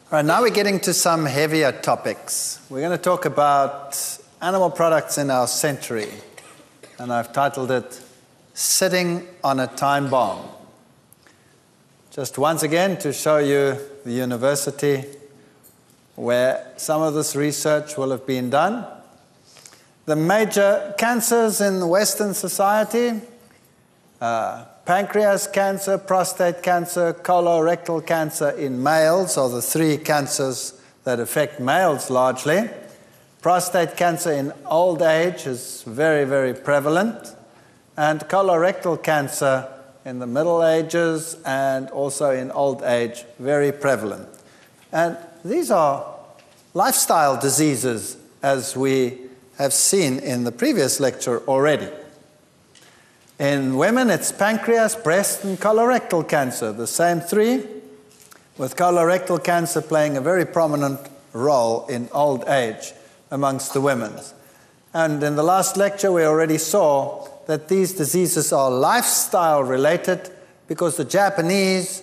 All right, now we're getting to some heavier topics. We're going to talk about animal products in our century, and I've titled it, Sitting on a Time Bomb. Just once again to show you the university where some of this research will have been done. The major cancers in Western society, pancreas cancer, prostate cancer, colorectal cancer in males are the three cancers that affect males largely. Prostate cancer in old age is very, very prevalent. And colorectal cancer in the Middle Ages and also in old age, very prevalent. And these are lifestyle diseases, as we have seen in the previous lecture already. In women, it's pancreas, breast, and colorectal cancer, the same three, with colorectal cancer playing a very prominent role in old age amongst the women. And in the last lecture, we already saw that these diseases are lifestyle related because the Japanese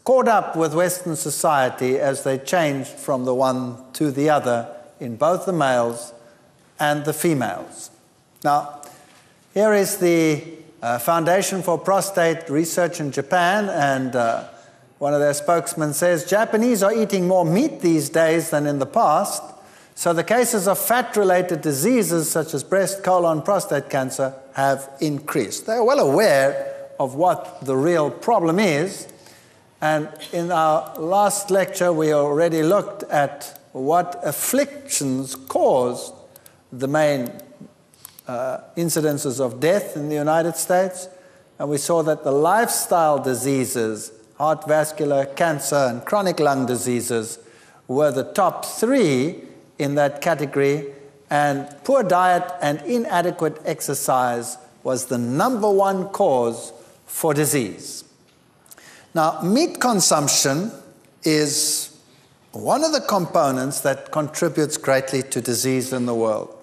caught up with Western society as they changed from the one to the other in both the males and the females. Now, here is the Foundation for Prostate Research in Japan, and one of their spokesmen says, Japanese are eating more meat these days than in the past, so the cases of fat-related diseases such as breast, colon, prostate cancer have increased. They're well aware of what the real problem is, and in our last lecture we already looked at what afflictions caused the main incidences of death in the United States, and we saw that the lifestyle diseases, heart vascular, cancer, and chronic lung diseases were the top three in that category, and poor diet and inadequate exercise was the number one cause for disease. Now, meat consumption is one of the components that contributes greatly to disease in the world.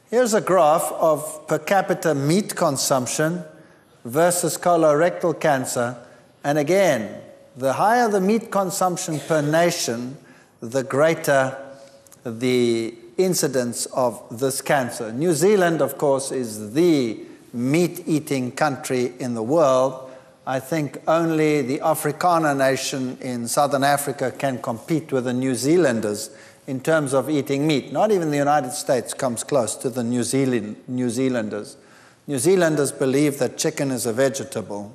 Here's a graph of per capita meat consumption versus colorectal cancer. And again, the higher the meat consumption per nation, the greater the incidence of this cancer. New Zealand, of course, is the meat-eating country in the world. I think only the Afrikaner nation in southern Africa can compete with the New Zealanders in terms of eating meat. Not even the United States comes close to the New Zealanders. New Zealanders believe that chicken is a vegetable.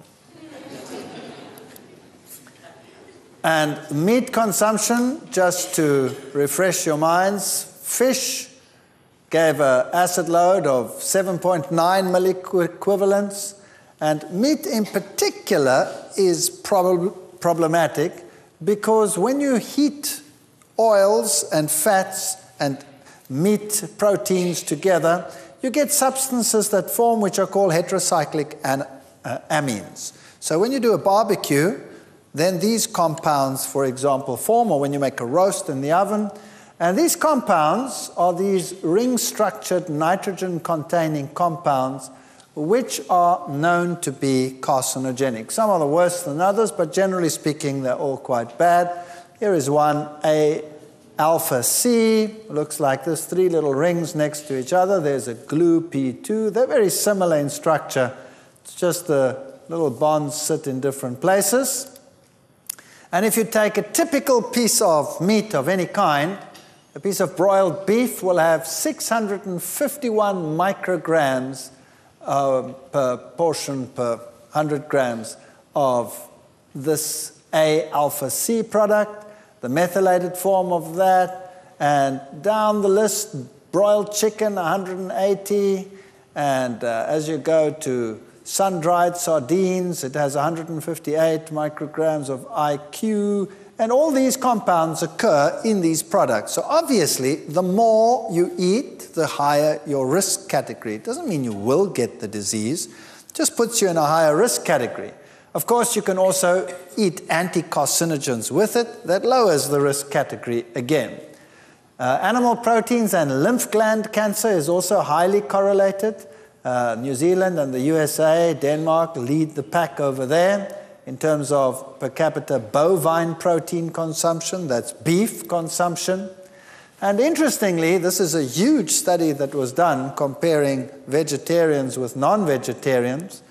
And meat consumption, just to refresh your minds, fish gave an acid load of 7.9 milliequivalents, and meat in particular is problematic because when you heat oils and fats and meat proteins together, you get substances that form which are called heterocyclic amines. So when you do a barbecue, then these compounds, for example, form, or when you make a roast in the oven, and these compounds are these ring-structured nitrogen-containing compounds which are known to be carcinogenic. Some are worse than others, but generally speaking, they're all quite bad. Here is one, alpha C, looks like this, three little rings next to each other. There's a glue P2. They're very similar in structure. It's just the little bonds sit in different places. And if you take a typical piece of meat of any kind, a piece of broiled beef will have 651 micrograms per portion per 100 grams of this A-alpha C product, the methylated form of that, and down the list, broiled chicken, 180, and as you go to sun-dried sardines, it has 158 micrograms of IQ, and all these compounds occur in these products. So obviously, the more you eat, the higher your risk category. It doesn't mean you will get the disease, it just puts you in a higher risk category. Of course, you can also eat anti-carcinogens with it. That lowers the risk category again. Animal proteins and lymph gland cancer is also highly correlated. New Zealand and the USA, Denmark lead the pack over there. in terms of per capita bovine protein consumption, that's beef consumption. And interestingly, this is a huge study that was done comparing vegetarians with non-vegetarians.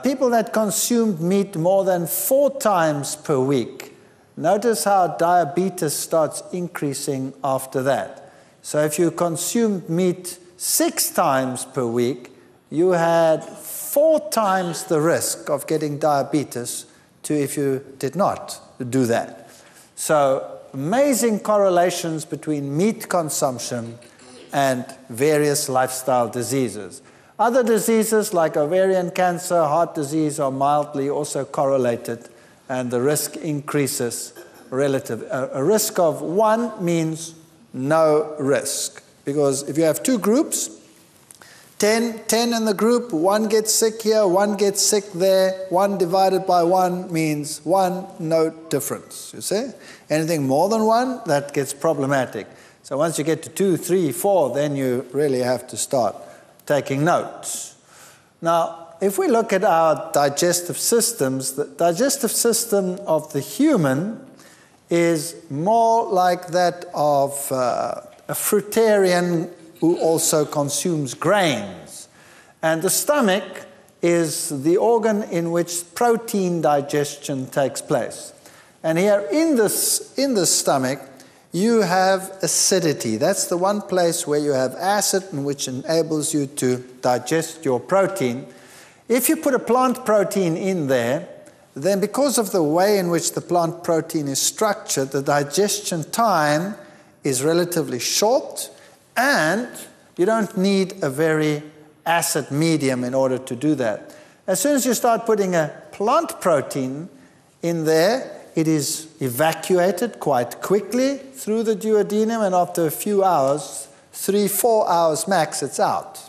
People that consumed meat more than 4 times per week, notice how diabetes starts increasing after that. So if you consumed meat 6 times per week, you had 4 times the risk of getting diabetes to if you did not do that. So amazing correlations between meat consumption and various lifestyle diseases. Other diseases like ovarian cancer, heart disease are mildly also correlated, and the risk increases relative. A risk of 1 means no risk, because if you have 2 groups, 10 in the group, 1 gets sick here, 1 gets sick there, 1 divided by 1 means 1, no difference, you see? Anything more than 1, that gets problematic. So once you get to 2, 3, 4, then you really have to start taking notes. Now, if we look at our digestive systems, the digestive system of the human is more like that of a fruitarian who also consumes grains. And the stomach is the organ in which protein digestion takes place. And here in the stomach, you have acidity. That's the one place where you have acid, which enables you to digest your protein. If you put a plant protein in there, then because of the way in which the plant protein is structured, the digestion time is relatively short, and you don't need a very acid medium in order to do that. As soon as you start putting a plant protein in there, it is evacuated quite quickly through the duodenum, and after a few hours, 3-4 hours max, it's out.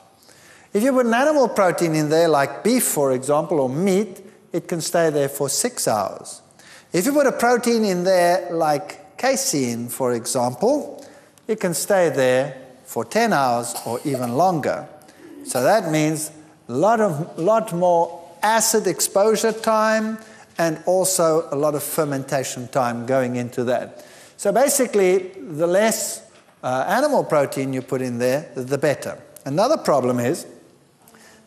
If you put an animal protein in there, like beef, for example, or meat, it can stay there for 6 hours. If you put a protein in there, like casein, for example, it can stay there for 10 hours or even longer. So that means a lot more acid exposure time, and also a lot of fermentation time going into that. So basically, the less animal protein you put in there, the better. Another problem is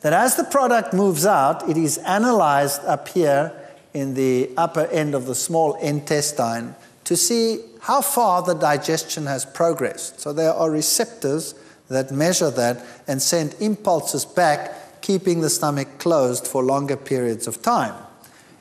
that as the product moves out, it is analyzed up here in the upper end of the small intestine to see how far the digestion has progressed. So there are receptors that measure that and send impulses back, keeping the stomach closed for longer periods of time.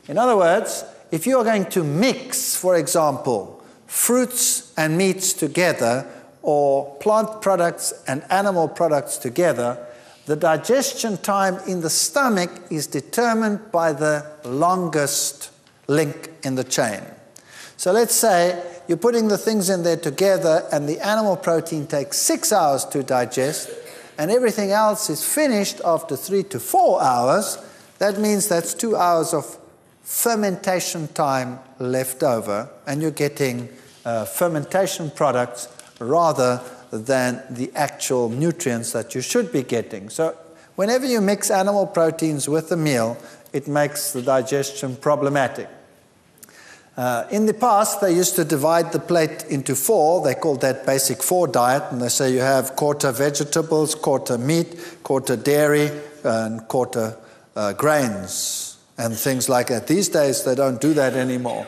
In other words, if you are going to mix, for example, fruits and meats together, or plant products and animal products together, the digestion time in the stomach is determined by the longest link in the chain. So let's say you're putting the things in there together, and the animal protein takes 6 hours to digest, and everything else is finished after 3 to 4 hours. That means that's 2 hours of fermentation time left over, and you're getting fermentation products rather than the actual nutrients that you should be getting. So whenever you mix animal proteins with a meal, it makes the digestion problematic. In the past, they used to divide the plate into 4. They called that basic 4 diet, and they say you have quarter vegetables, quarter meat, quarter dairy, and quarter grains, and things like that. These days, they don't do that anymore.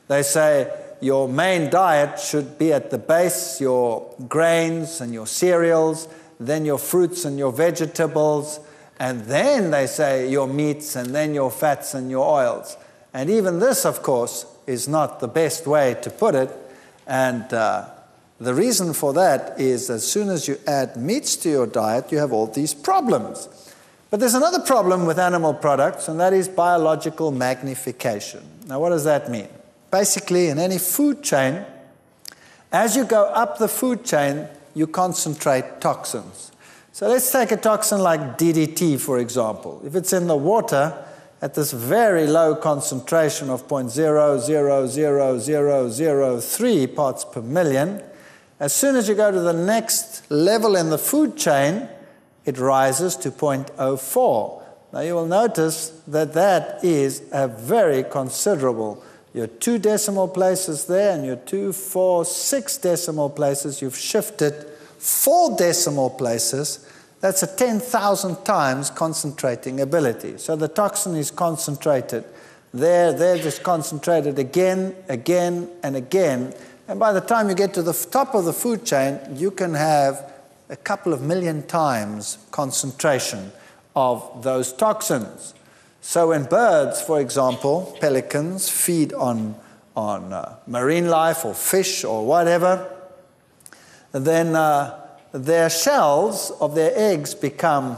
They say your main diet should be at the base, your grains and your cereals, then your fruits and your vegetables, and then they say your meats, and then your fats and your oils. And even this, of course, is not the best way to put it. And the reason for that is as soon as you add meats to your diet, you have all these problems. But there's another problem with animal products, and that is biological magnification. Now, what does that mean? Basically, in any food chain, as you go up the food chain, you concentrate toxins. So let's take a toxin like DDT, for example. If it's in the water at this very low concentration of 0.000003 parts per million, as soon as you go to the next level in the food chain, it rises to 0.04. Now you will notice that that is a very considerable. Your 2 decimal places there and your 2, 4, 6 decimal places, you've shifted 4 decimal places. That's a 10,000 times concentrating ability. So the toxin is concentrated there, just concentrated again, again, and again. And by the time you get to the top of the food chain, you can have a couple of million times concentration of those toxins. So when birds, for example, pelicans, feed on marine life or fish or whatever, then their shells of their eggs become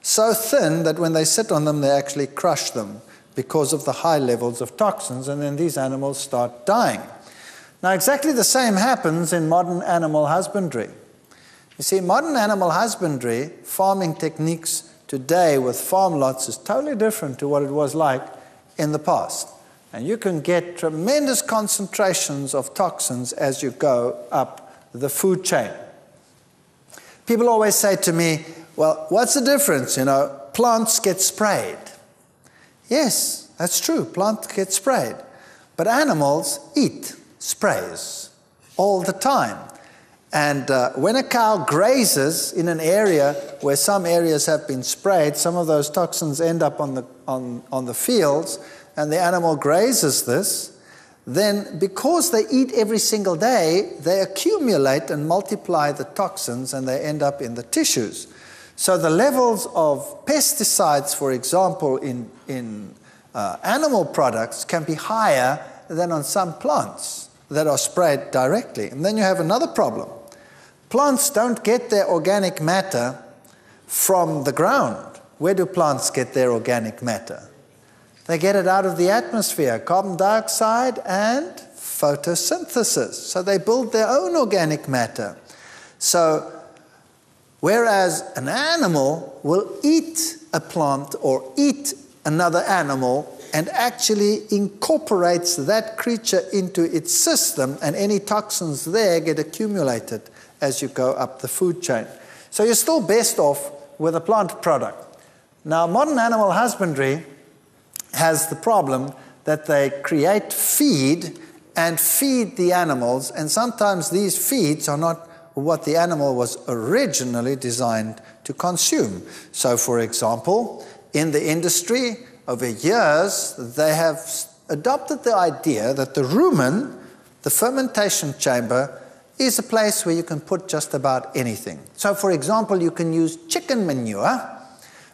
so thin that when they sit on them, they actually crush them because of the high levels of toxins, and then these animals start dying. Now, exactly the same happens in modern animal husbandry. You see, modern animal husbandry, farming techniques today with farm lots is totally different to what it was like in the past. And you can get tremendous concentrations of toxins as you go up the food chain. People always say to me, well, what's the difference? You know, plants get sprayed. Yes, that's true, plants get sprayed. But animals eat sprays all the time. And when a cow grazes in an area where some areas have been sprayed, some of those toxins end up on the fields, and the animal grazes this, then because they eat every single day, they accumulate and multiply the toxins, and they end up in the tissues. So the levels of pesticides, for example, in animal products can be higher than on some plants that are sprayed directly. And then you have another problem. Plants don't get their organic matter from the ground. Where do plants get their organic matter? They get it out of the atmosphere, carbon dioxide and photosynthesis. So they build their own organic matter. So whereas an animal will eat a plant or eat another animal and actually incorporates that creature into its system, and any toxins there get accumulated as you go up the food chain. So you're still best off with a plant product. Now, modern animal husbandry has the problem that they create feed and feed the animals, and sometimes these feeds are not what the animal was originally designed to consume. So, for example, in the industry, over years, they have adopted the idea that the rumen, the fermentation chamber, is a place where you can put just about anything. So, for example, you can use chicken manure,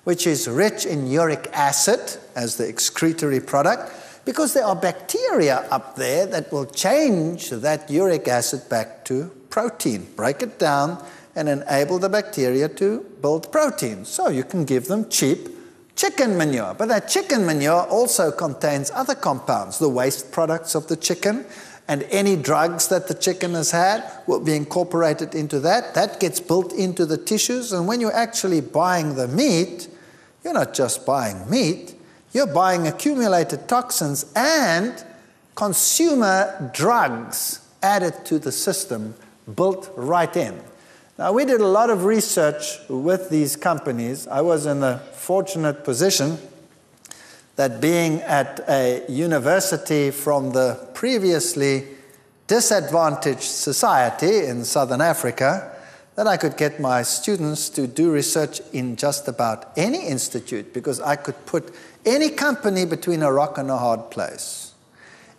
which is rich in uric acid as the excretory product, because there are bacteria up there that will change that uric acid back to protein, break it down, and enable the bacteria to build protein. So you can give them cheap chicken manure. But that chicken manure also contains other compounds, the waste products of the chicken, and any drugs that the chicken has had will be incorporated into that. That gets built into the tissues, and when you're actually buying the meat, you're not just buying meat, you're buying accumulated toxins and consumer drugs added to the system, built right in. Now, we did a lot of research with these companies. I was in the fortunate position that being at a university from the previously disadvantaged society in Southern Africa, that I could get my students to do research in just about any institute, because I could put any company between a rock and a hard place.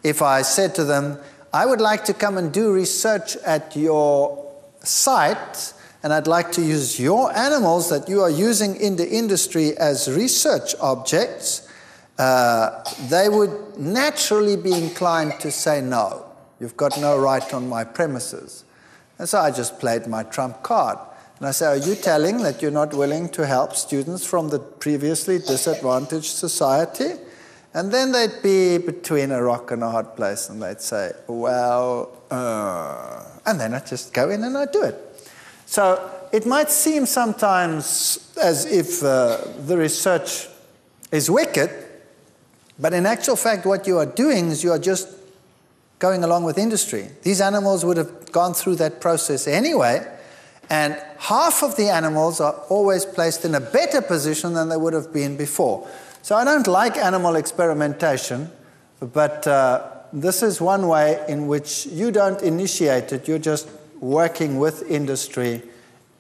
If I said to them, I would like to come and do research at your site, and I'd like to use your animals that you are using in the industry as research objects, they would naturally be inclined to say, no, you've got no right on my premises. And so I just played my trump card. And I say, are you telling that you're not willing to help students from the previously disadvantaged society? And then they'd be between a rock and a hard place, and they'd say, well, and then I'd just go in and I'd do it. So it might seem sometimes as if the research is wicked, but in actual fact what you are doing is you are just going along with industry. These animals would have gone through that process anyway, And half of the animals are always placed in a better position than they would have been before. So I don't like animal experimentation, but this is one way in which you don't initiate it, you're just working with industry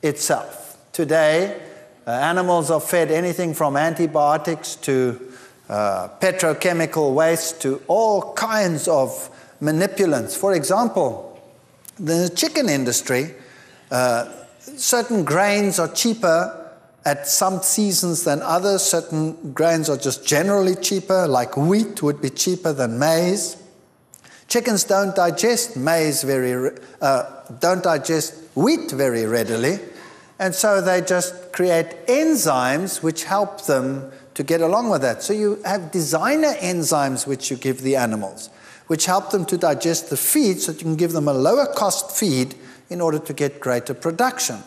itself. Today, animals are fed anything from antibiotics to petrochemical waste to all kinds of manipulants. For example, the chicken industry, certain grains are cheaper at some seasons than others. Certain grains are just generally cheaper, like wheat would be cheaper than maize. Chickens don't digest wheat very readily, and so they just create enzymes which help them to get along with that. So you have designer enzymes which you give the animals, which help them to digest the feed so that you can give them a lower cost feed in order to get greater production.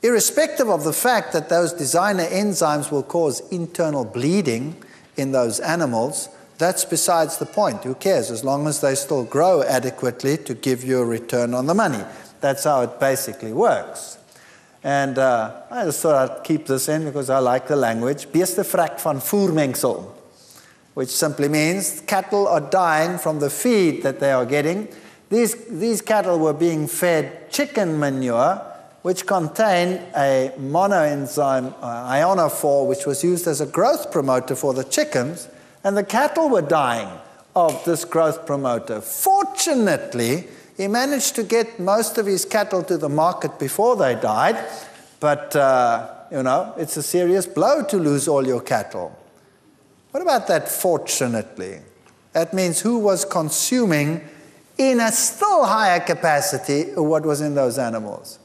Irrespective of the fact that those designer enzymes will cause internal bleeding in those animals, that's besides the point. Who cares? As long as they still grow adequately to give you a return on the money. That's how it basically works. And I just thought I'd keep this in because I like the language. Beestevrek van voermengsel, which simply means cattle are dying from the feed that they are getting. These cattle were being fed chicken manure, which contained a monoenzyme, ionophore, which was used as a growth promoter for the chickens, and the cattle were dying of this growth promoter. Fortunately, he managed to get most of his cattle to the market before they died, but, it's a serious blow to lose all your cattle. What about that fortunately? That means who was consuming in a still higher capacity what was in those animals?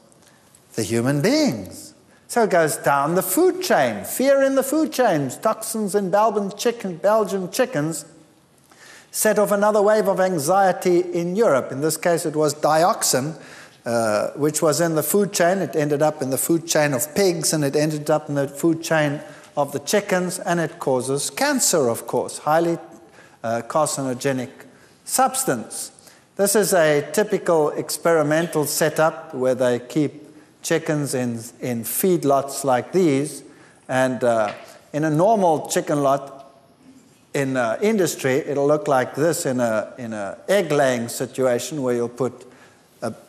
The human beings. So it goes down the food chain. Fear in the food chains. Toxins in Belgian chickens set off another wave of anxiety in Europe. In this case, it was dioxin, which was in the food chain. It ended up in the food chain of pigs, and it ended up in the food chain of the chickens, and it causes cancer, of course, highly carcinogenic substance. This is a typical experimental setup where they keep chickens in feedlots like these, and in a normal chicken lot in industry, it'll look like this in a egg-laying situation where you'll put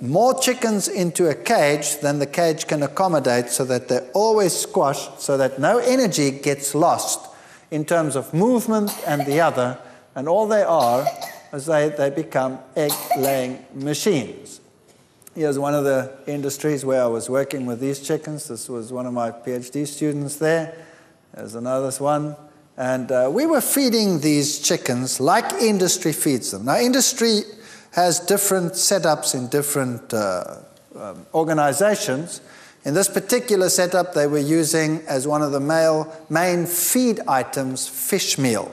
more chickens into a cage than the cage can accommodate, so that they're always squashed, so that no energy gets lost in terms of movement and the other, and all they are is they become egg-laying machines. Here's one of the industries where I was working with these chickens. This was one of my PhD students there. There's another one. And we were feeding these chickens like industry feeds them. Now, industry has different setups in different organizations. In this particular setup, they were using as one of the main feed items fish meal.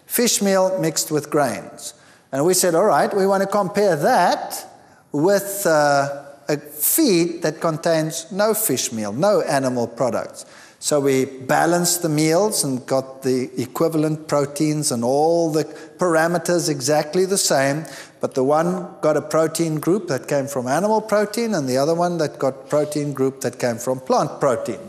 Fish meal mixed with grains. And we said, all right, we want to compare that with a feed that contains no fish meal, no animal products. So we balanced the meals and got the equivalent proteins and all the parameters exactly the same, but the one got a protein group that came from animal protein, and the other one that got protein group that came from plant protein.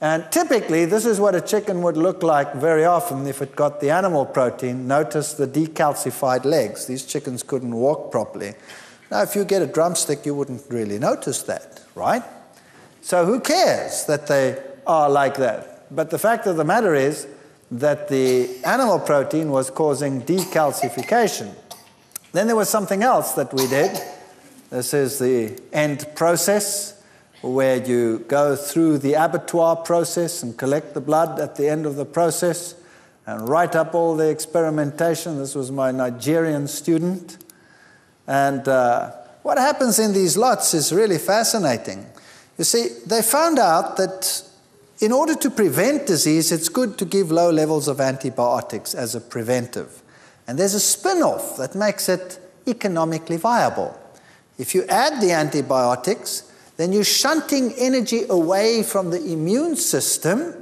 And typically, this is what a chicken would look like very often if it got the animal protein. Notice the decalcified legs. These chickens couldn't walk properly. Now, if you get a drumstick, you wouldn't really notice that, right? So who cares that they are like that? But the fact of the matter is that the animal protein was causing decalcification. Then there was something else that we did. This is the end process, where you go through the abattoir process and collect the blood at the end of the process and write up all the experimentation. This was my Nigerian student. And what happens in these lots is really fascinating. You see, they found out that in order to prevent disease, it's good to give low levels of antibiotics as a preventive. And there's a spin-off that makes it economically viable. If you add the antibiotics, then you're shunting energy away from the immune system,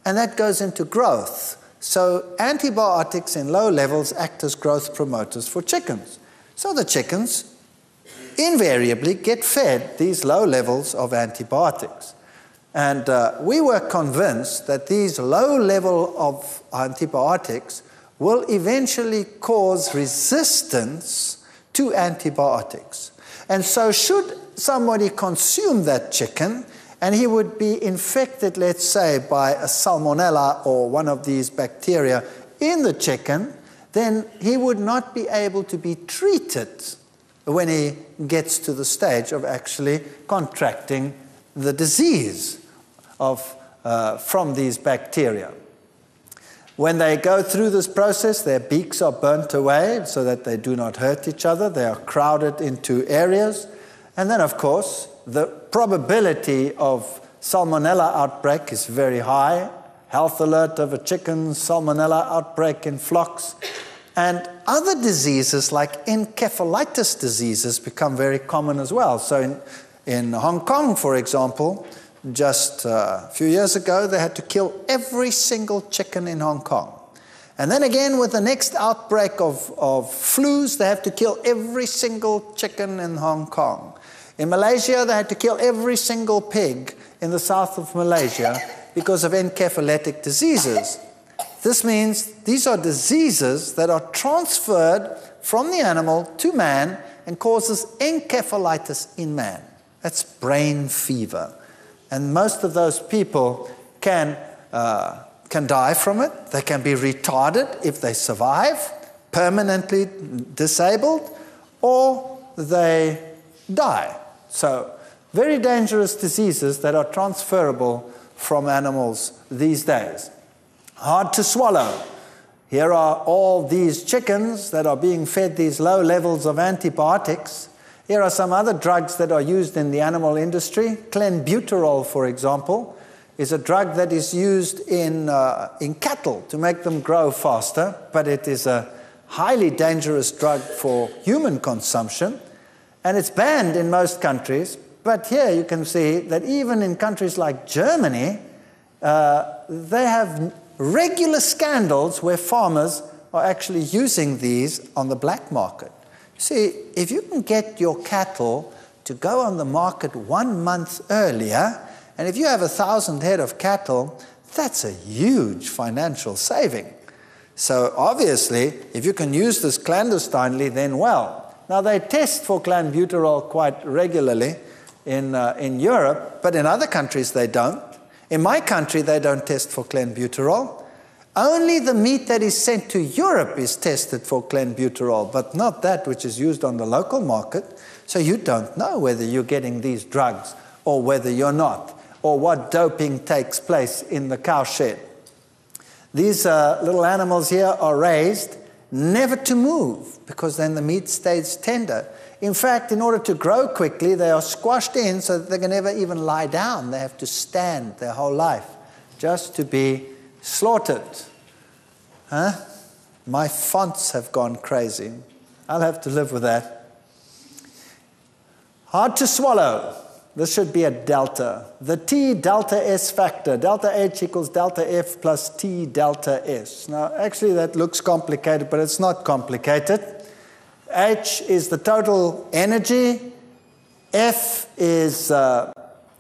and that goes into growth. So antibiotics in low levels act as growth promoters for chickens. So the chickens invariably get fed these low levels of antibiotics. And we were convinced that these low levels of antibiotics will eventually cause resistance to antibiotics. And so should somebody consume that chicken and he would be infected, let's say, by a salmonella or one of these bacteria in the chicken, then he would not be able to be treated when he gets to the stage of actually contracting the disease from these bacteria. When they go through this process, their beaks are burnt away so that they do not hurt each other. They are crowded into areas. And then, of course, the probability of salmonella outbreak is very high. Health alert of a chicken, salmonella outbreak in flocks. And other diseases like encephalitis diseases become very common as well. So in Hong Kong, for example, just a few years ago, they had to kill every single chicken in Hong Kong. And then again, with the next outbreak of flus, they have to kill every single chicken in Hong Kong. In Malaysia, they had to kill every single pig in the south of Malaysia because of encephalitic diseases. This means these are diseases that are transferred from the animal to man and causes encephalitis in man. That's brain fever. And most of those people can die from it. They can be retarded if they survive, permanently disabled, or they die. So very dangerous diseases that are transferable from animals these days. Hard to swallow. Here are all these chickens that are being fed these low levels of antibiotics. Here are some other drugs that are used in the animal industry. Clenbuterol, for example, is a drug that is used in cattle to make them grow faster, but it is a highly dangerous drug for human consumption, and it's banned in most countries. But here you can see that even in countries like Germany, they have regular scandals where farmers are actually using these on the black market. See, if you can get your cattle to go on the market 1 month earlier, and if you have 1,000 head of cattle, that's a huge financial saving. So obviously, if you can use this clandestinely, then well. Now they test for clenbuterol quite regularly in Europe, but in other countries they don't. In my country, they don't test for clenbuterol. Only the meat that is sent to Europe is tested for clenbuterol, but not that which is used on the local market. So you don't know whether you're getting these drugs or whether you're not, or what doping takes place in the cow shed. These little animals here are raised never to move, because then the meat stays tender. In fact, in order to grow quickly, they are squashed in so that they can never even lie down. They have to stand their whole life just to be slaughtered. Huh? My fonts have gone crazy. I'll have to live with that. Hard to swallow. This should be a delta. The T delta S factor. Delta H equals delta F plus T delta S. Now, actually, that looks complicated, but it's not complicated. H is the total energy. F is the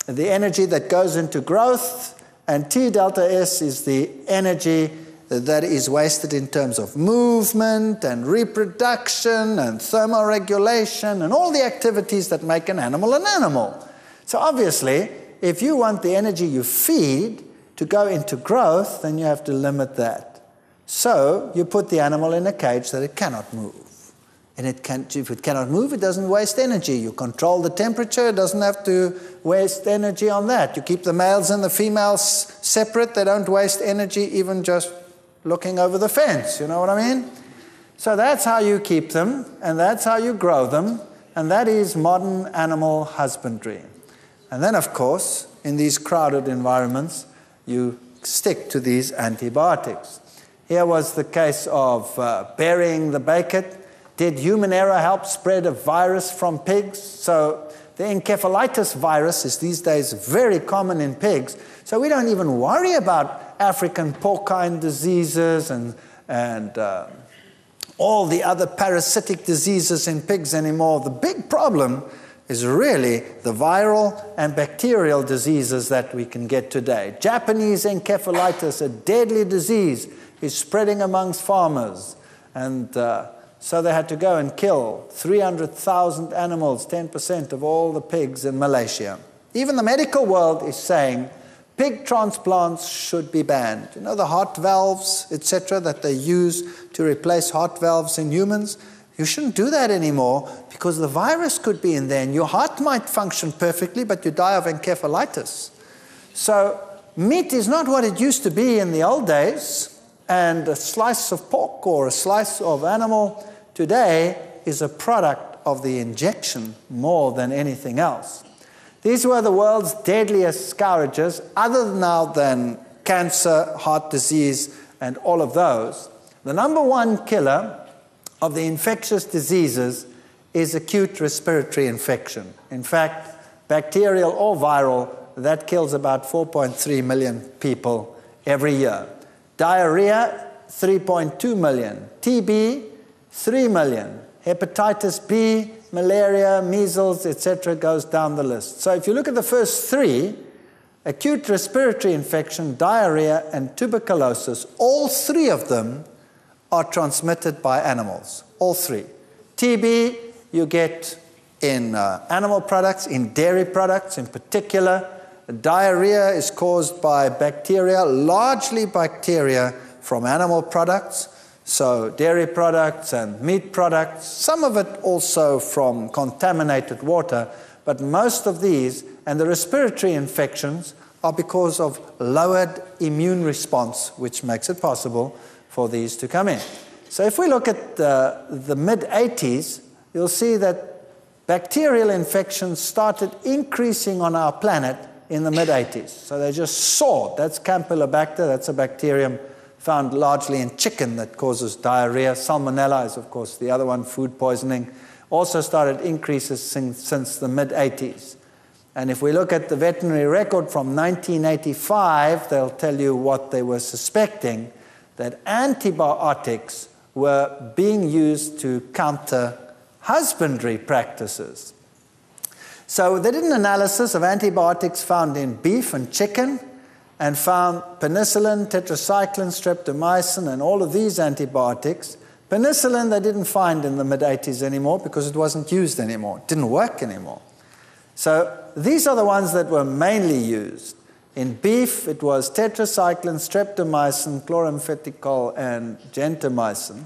energy that goes into growth. And T delta S is the energy that is wasted in terms of movement and reproduction and thermoregulation and all the activities that make an animal. So obviously, if you want the energy you feed to go into growth, then you have to limit that. So you put the animal in a cage that it cannot move. And if it cannot move, it doesn't waste energy. You control the temperature, it doesn't have to waste energy on that. You keep the males and the females separate, they don't waste energy even just looking over the fence, you know what I mean? So that's how you keep them, and that's how you grow them, and that is modern animal husbandry. And then, of course, in these crowded environments, you stick to these antibiotics. Here was the case of burying the bacon. Did human error help spread a virus from pigs? So the encephalitis virus is these days very common in pigs. So we don't even worry about African porcine diseases and all the other parasitic diseases in pigs anymore. The big problem is really the viral and bacterial diseases that we can get today. Japanese encephalitis, a deadly disease, is spreading amongst farmers. And so they had to go and kill 300,000 animals, 10% of all the pigs in Malaysia. Even the medical world is saying pig transplants should be banned. You know, the heart valves, etc., that they use to replace heart valves in humans? You shouldn't do that anymore because the virus could be in there and your heart might function perfectly, but you die of encephalitis. So meat is not what it used to be in the old days, and a slice of pork or a slice of animal today is a product of the injection more than anything else. These were the world's deadliest scourges, other now than cancer, heart disease, and all of those. The number one killer of the infectious diseases is acute respiratory infection. In fact, bacterial or viral, that kills about 4.3 million people every year. Diarrhea, 3.2 million. TB, 3 million. Hepatitis B, malaria, measles, etc., goes down the list. So if you look at the first three, acute respiratory infection, diarrhea, and tuberculosis, all three of them are transmitted by animals, all three. TB you get in animal products, in dairy products in particular. Diarrhea is caused by bacteria, largely bacteria from animal products, so dairy products and meat products, some of it also from contaminated water, but most of these, and the respiratory infections, are because of lowered immune response, which makes it possible for these to come in. So if we look at the mid-80s, you'll see that bacterial infections started increasing on our planet in the mid-80s. So they just soared. That's Campylobacter. That's a bacterium found largely in chicken that causes diarrhea. Salmonella is, of course, the other one, food poisoning. Also started increases since the mid-80s. And if we look at the veterinary record from 1985, they'll tell you what they were suspecting, that antibiotics were being used to counter husbandry practices. So they did an analysis of antibiotics found in beef and chicken and found penicillin, tetracycline, streptomycin, and all of these antibiotics. Penicillin they didn't find in the mid-80s anymore because it wasn't used anymore. It didn't work anymore. So these are the ones that were mainly used. In beef, it was tetracycline, streptomycin, chloramphenicol, and gentamicin.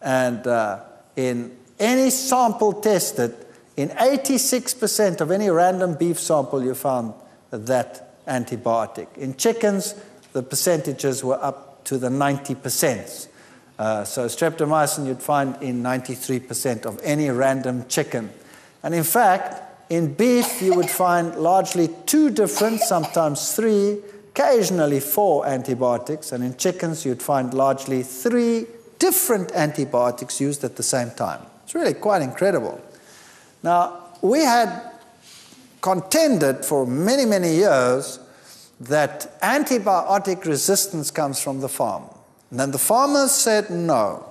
And in any sample tested, in 86% of any random beef sample, you found that antibiotic. In chickens, the percentages were up to the 90%. So streptomycin you'd find in 93% of any random chicken. And in fact, in beef, you would find largely 2 different, sometimes 3, occasionally 4 antibiotics. And in chickens, you'd find largely 3 different antibiotics used at the same time. It's really quite incredible. Now, we had contended for many, many years that antibiotic resistance comes from the farm. And then the farmers said, no,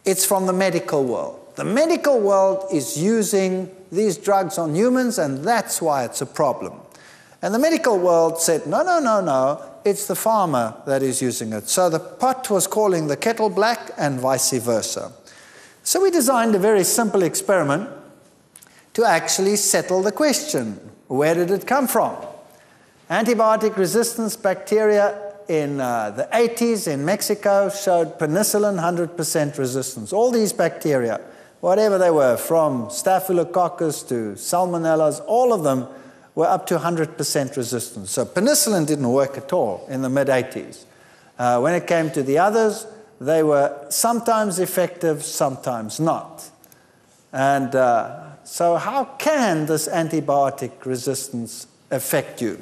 it's from the medical world. The medical world is using these drugs on humans, and that's why it's a problem. And the medical world said, no, no, no, no, it's the farmer that is using it. So the pot was calling the kettle black and vice versa. So we designed a very simple experiment to actually settle the question. Where did it come from? Antibiotic resistance bacteria in the 80s in Mexico showed penicillin 100% resistance. All these bacteria, whatever they were, from Staphylococcus to Salmonellas, all of them were up to 100% resistance. So penicillin didn't work at all in the mid-80s. When it came to the others, they were sometimes effective, sometimes not. And so how can this antibiotic resistance affect you?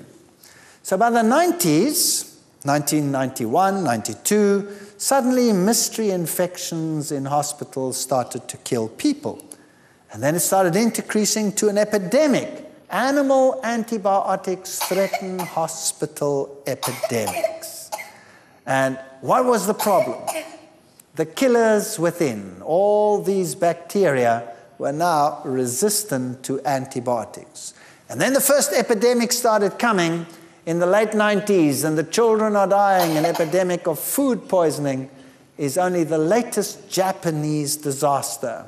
So by the 90s, 1991, 92, suddenly mystery infections in hospitals started to kill people. And then it started increasing to an epidemic. Animal antibiotics threaten hospital epidemics. And what was the problem? the killers within, all these bacteria, were now resistant to antibiotics. And then the first epidemic started coming in the late 90s, and the children are dying. An epidemic of food poisoning is only the latest Japanese disaster.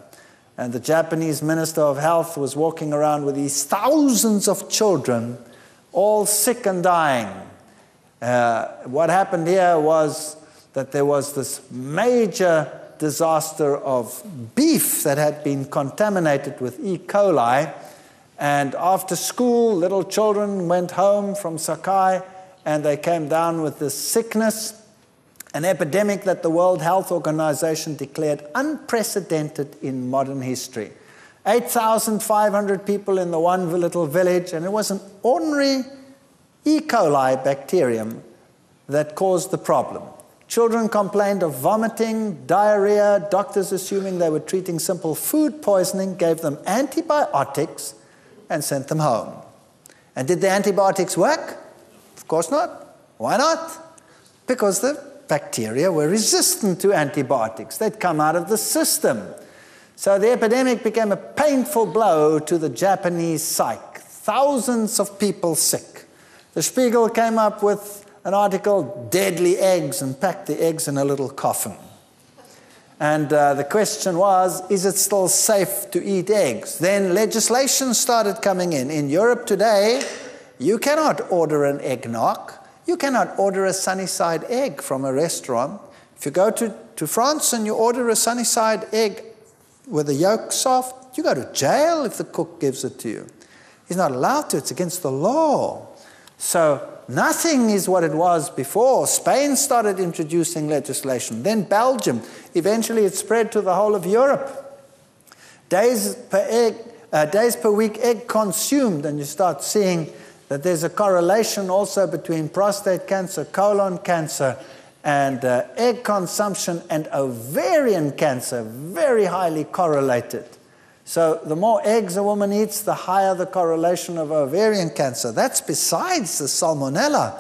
And the Japanese Minister of Health was walking around with these thousands of children, all sick and dying. What happened here was that there was this major disaster of beef that had been contaminated with E. coli. And after school, little children went home from Sakai, and they came down with this sickness, an epidemic that the World Health Organization declared unprecedented in modern history. 8,500 people in the one little village, and it was an ordinary E. coli bacterium that caused the problem. Children complained of vomiting, diarrhea. Doctors, assuming they were treating simple food poisoning, gave them antibiotics and sent them home. And did the antibiotics work? Of course not. Why not? Because the bacteria were resistant to antibiotics. They'd come out of the system. So the epidemic became a painful blow to the Japanese psyche. Thousands of people sick. The Spiegel came up with an article, deadly eggs, and packed the eggs in a little coffin. And the question was, is it still safe to eat eggs? Then legislation started coming in. In Europe today, you cannot order an eggnog. You cannot order a Sunnyside egg from a restaurant. If you go to France and you order a Sunnyside egg with the yolk soft, you go to jail if the cook gives it to you. He's not allowed to. It's against the law. So nothing is what it was before. Spain started introducing legislation, then Belgium. Eventually it spread to the whole of Europe. Days per week egg consumed, and you start seeing that there's a correlation also between prostate cancer, colon cancer, and egg consumption and ovarian cancer, very highly correlated. So the more eggs a woman eats, the higher the correlation of ovarian cancer. That's besides the salmonella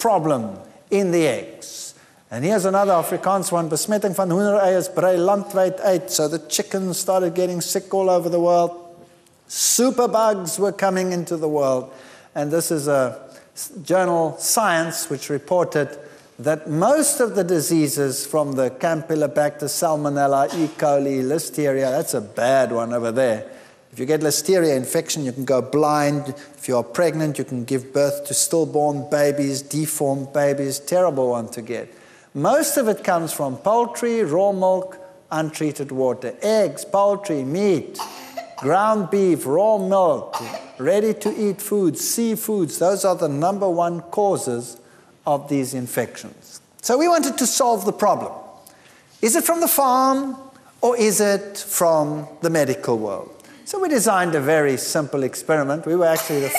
problem in the eggs. And here's another Afrikaans one, besmetting van hoendereiers brei landwyd uit. So the chickens started getting sick all over the world. Superbugs were coming into the world. And this is a journal, Science, which reported that most of the diseases from the Campylobacter, Salmonella, E. coli, Listeria, that's a bad one over there. If you get Listeria infection, you can go blind. If you're pregnant, you can give birth to stillborn babies, deformed babies, terrible one to get. Most of it comes from poultry, raw milk, untreated water, eggs, poultry, meat, ground beef, raw milk, ready-to-eat foods, seafoods. Those are the #1 causes of these infections. So we wanted to solve the problem. Is it from the farm or is it from the medical world? So we designed a very simple experiment. We were actually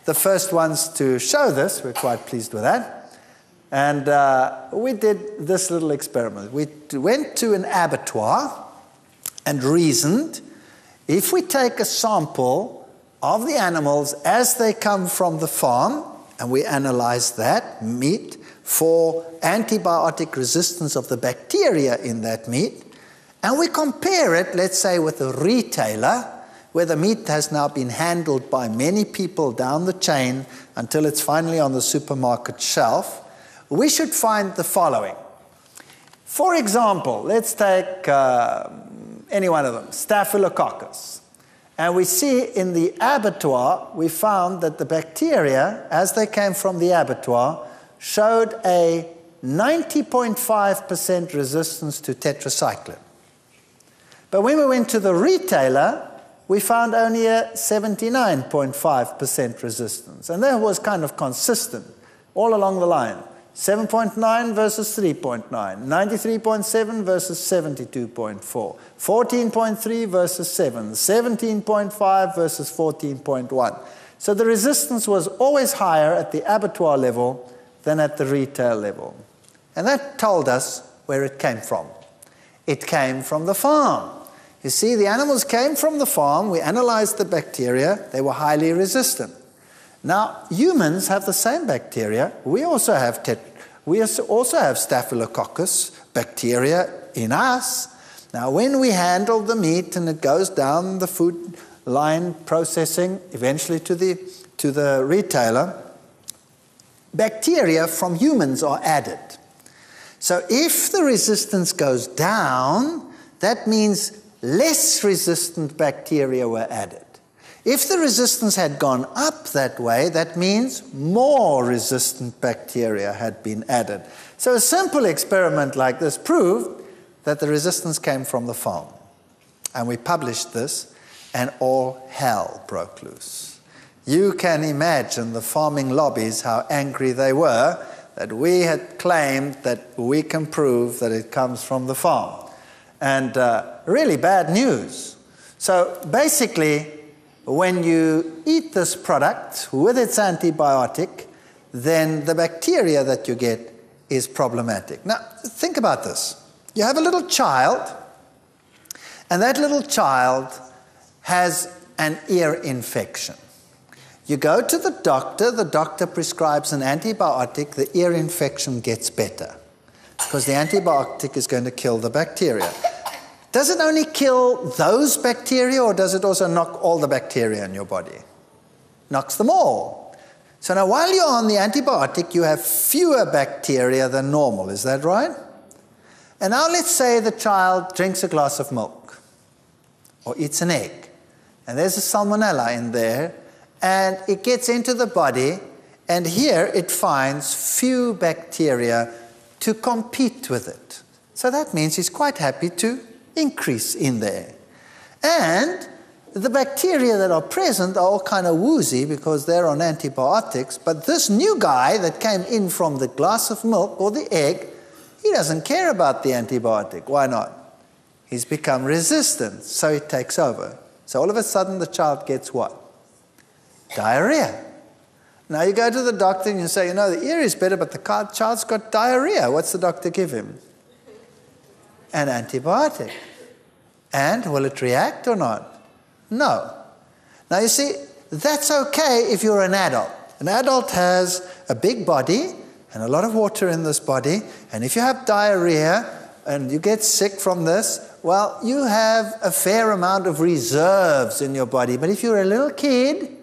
the first ones to show this. We're quite pleased with that. And we did this little experiment. We went to an abattoir and reasoned, if we take a sample of the animals as they come from the farm, and we analyze that meat for antibiotic resistance of the bacteria in that meat, and we compare it, let's say, with a retailer, where the meat has now been handled by many people down the chain until it's finally on the supermarket shelf, we should find the following. For example, let's take any one of them, Staphylococcus. And we see in the abattoir, we found that the bacteria, as they came from the abattoir, showed a 90.5% resistance to tetracycline. But when we went to the retailer, we found only a 79.5% resistance. And that was kind of consistent all along the line. 7.9 versus 3.9, 93.7 versus 72.4, 14.3 versus 7, 17.5 versus 14.1. So the resistance was always higher at the abattoir level than at the retail level. And that told us where it came from. It came from the farm. You see, the animals came from the farm. We analyzed the bacteria. They were highly resistant. Now, humans have the same bacteria. We also have Staphylococcus bacteria in us. Now, when we handle the meat and it goes down the food line processing, eventually to the retailer, bacteria from humans are added. So if the resistance goes down, that means less resistant bacteria were added. If the resistance had gone up that way, that means more resistant bacteria had been added. So a simple experiment like this proved that the resistance came from the farm. And we published this, and all hell broke loose. You can imagine the farming lobbies, how angry they were that we had claimed that we can prove that it comes from the farm. And really bad news. So basically, when you eat this product with its antibiotic, then the bacteria that you get is problematic. Now, think about this. You have a little child, and that little child has an ear infection. You go to the doctor prescribes an antibiotic, the ear infection gets better because the antibiotic is going to kill the bacteria. Does it only kill those bacteria, or does it also knock all the bacteria in your body? Knocks them all. So now while you're on the antibiotic, you have fewer bacteria than normal. Is that right? And now let's say the child drinks a glass of milk or eats an egg, and there's a salmonella in there, and it gets into the body, and here it finds few bacteria to compete with it. So that means he's quite happy to increase in there. And the bacteria that are present are all kind of woozy because they're on antibiotics, but this new guy that came in from the glass of milk or the egg, he doesn't care about the antibiotic. Why not? He's become resistant, so it takes over. So all of a sudden the child gets what? Diarrhea. Now you go to the doctor and you say, you know, the ear is better, but the child's got diarrhea. What's the doctor give him? An antibiotic. And will it react or not? No. Now you see, that's okay if you're an adult. An adult has a big body and a lot of water in this body, and if you have diarrhea and you get sick from this, well, you have a fair amount of reserves in your body. But if you're a little kid,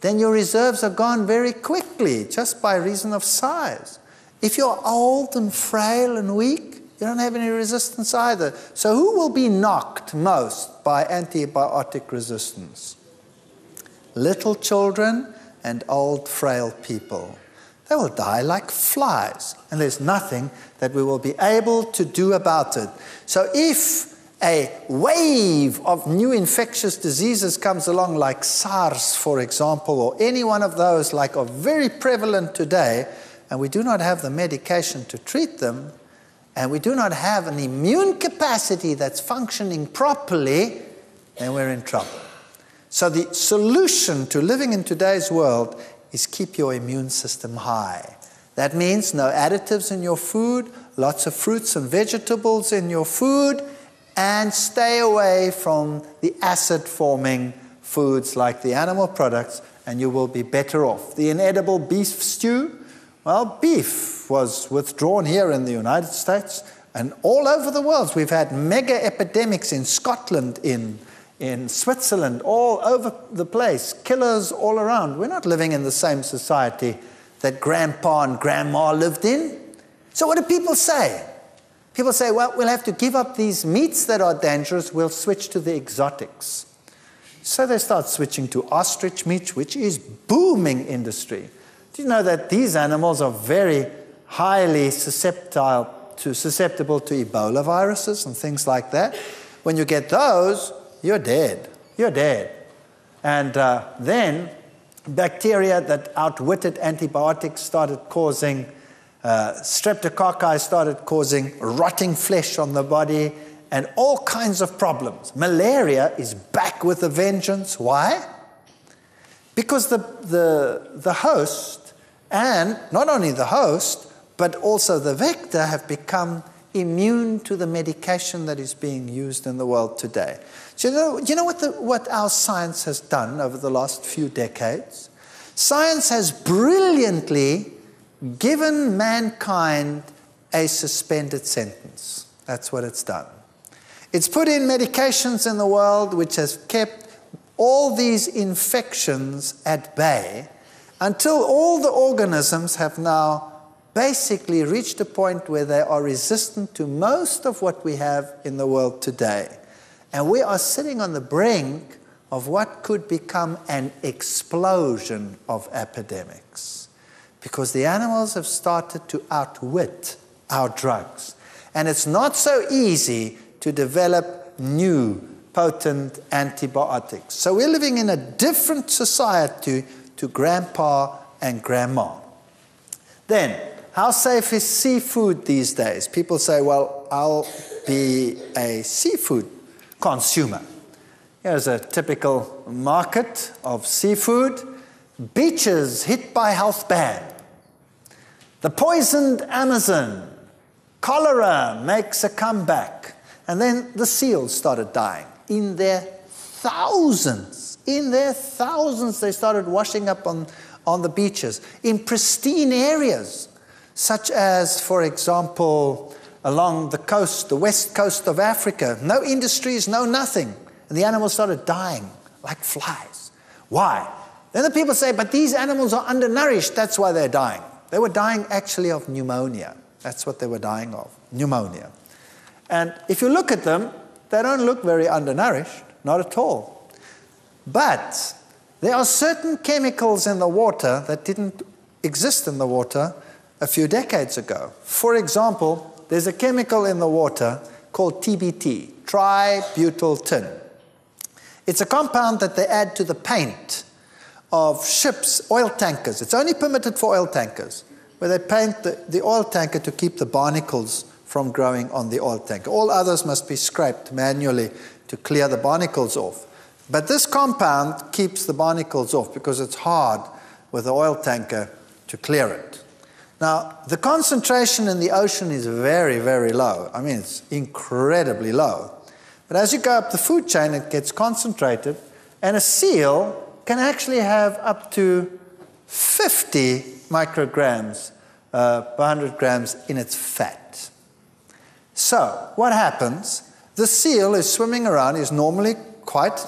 then your reserves are gone very quickly, just by reason of size. If you're old and frail and weak, you don't have any resistance either. So who will be knocked most by antibiotic resistance? Little children and old, frail people. They will die like flies, and there's nothing that we will be able to do about it. So if a wave of new infectious diseases comes along, like SARS, for example, or any one of those like are very prevalent today, and we do not have the medication to treat them, and we do not have an immune capacity that's functioning properly, then we're in trouble. So the solution to living in today's world is keep your immune system high. That means no additives in your food, lots of fruits and vegetables in your food, and stay away from the acid-forming foods like the animal products, and you will be better off. The inedible beef stew, well, beef was withdrawn here in the United States and all over the world. We've had mega epidemics in Scotland, in Switzerland, all over the place, killers all around. We're not living in the same society that Grandpa and Grandma lived in. So what do people say? People say, well, we'll have to give up these meats that are dangerous, we'll switch to the exotics. So they start switching to ostrich meat, which is booming industry. Do you know that these animals are very highly susceptible to Ebola viruses and things like that? When you get those, you're dead. You're dead. And then bacteria that outwitted antibiotics started causing streptococci, started causing rotting flesh on the body and all kinds of problems. Malaria is back with a vengeance. Why? Because the host, and not only the host, but also the vector, have become immune to the medication that is being used in the world today. So you know what our science has done over the last few decades? Science has brilliantly given mankind a suspended sentence. That's what it's done. It's put in medications in the world which has kept all these infections at bay until all the organisms have now basically reached a point where they are resistant to most of what we have in the world today. And we are sitting on the brink of what could become an explosion of epidemics, because the animals have started to outwit our drugs. And it's not so easy to develop new potent antibiotics. So we're living in a different society to grandpa and grandma. Then, how safe is seafood these days? People say, well, I'll be a seafood consumer. Here's a typical market of seafood. Beaches hit by health ban. The poisoned Amazon. Cholera makes a comeback. And then the seals started dying. In their thousands, they started washing up on the beaches. In pristine areas, such as, for example, along the coast, the west coast of Africa. No industries, no nothing. And the animals started dying like flies. Why? Then the people say, but these animals are undernourished, that's why they're dying. They were dying actually of pneumonia. That's what they were dying of, pneumonia. And if you look at them, they don't look very undernourished, not at all. But there are certain chemicals in the water that didn't exist in the water a few decades ago. For example, there's a chemical in the water called TBT, tributyl tin. It's a compound that they add to the paint of ships, oil tankers. It's only permitted for oil tankers, where they paint the oil tanker to keep the barnacles from growing on the oil tanker. All others must be scraped manually to clear the barnacles off. But this compound keeps the barnacles off because it's hard with the oil tanker to clear it. Now, the concentration in the ocean is very, very low. I mean, it's incredibly low. But as you go up the food chain, it gets concentrated, and a seal can actually have up to 50 micrograms per 100 grams in its fat. So, what happens? The seal is swimming around, he's normally quite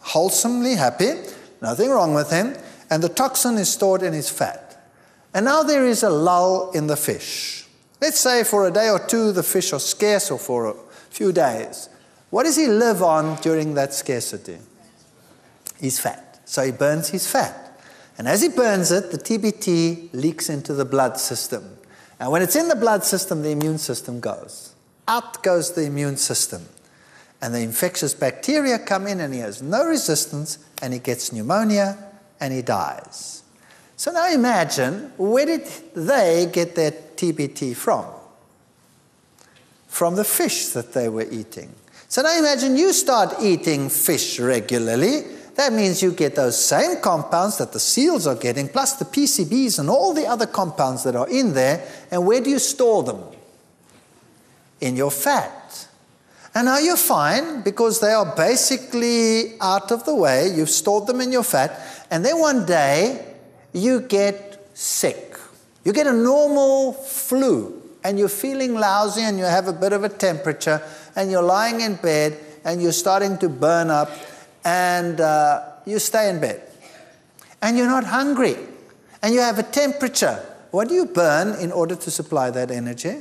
wholesomely happy, nothing wrong with him, and the toxin is stored in his fat. And now there is a lull in the fish. Let's say for a day or two the fish are scarce, or for a few days. What does he live on during that scarcity? His fat. So he burns his fat. And as he burns it, the TBT leaks into the blood system. And when it's in the blood system, the immune system goes. Out goes the immune system. And the infectious bacteria come in, and he has no resistance, and he gets pneumonia, and he dies. So now imagine, where did they get their TBT from? From the fish that they were eating. So now imagine you start eating fish regularly. That means you get those same compounds that the seals are getting, plus the PCBs and all the other compounds that are in there. And where do you store them? In your fat. And now you're fine, because they are basically out of the way. You've stored them in your fat. And then one day, you get sick. You get a normal flu, and you're feeling lousy, and you have a bit of a temperature, and you're lying in bed, and you're starting to burn up, and you stay in bed. And you're not hungry, and you have a temperature. What do you burn in order to supply that energy?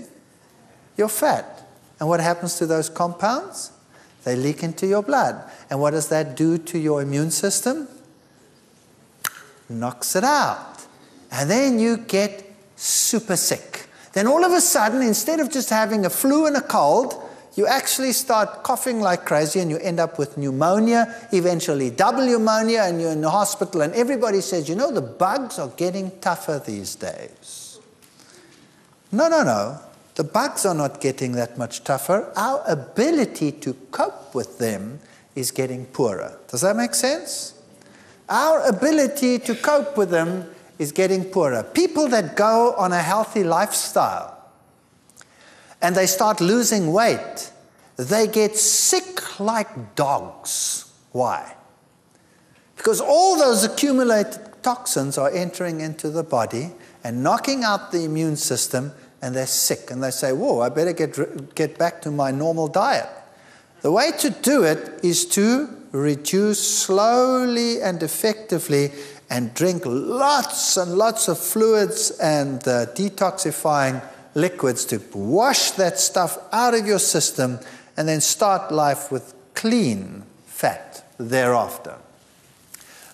Your fat. And what happens to those compounds? They leak into your blood. And what does that do to your immune system? Knocks it out. And then you get super sick. Then all of a sudden, instead of just having a flu and a cold, you actually start coughing like crazy, and you end up with pneumonia, eventually double pneumonia, and you're in the hospital, and everybody says, you know, the bugs are getting tougher these days. No. The bugs are not getting that much tougher. Our ability to cope with them is getting poorer. Does that make sense? Our ability to cope with them is getting poorer. People that go on a healthy lifestyle and they start losing weight, they get sick like dogs. Why? Because all those accumulated toxins are entering into the body and knocking out the immune system and they're sick, and they say, whoa, I better get back to my normal diet. The way to do it is to reduce slowly and effectively and drink lots and lots of fluids and detoxifying liquids to wash that stuff out of your system, and then start life with clean fat thereafter.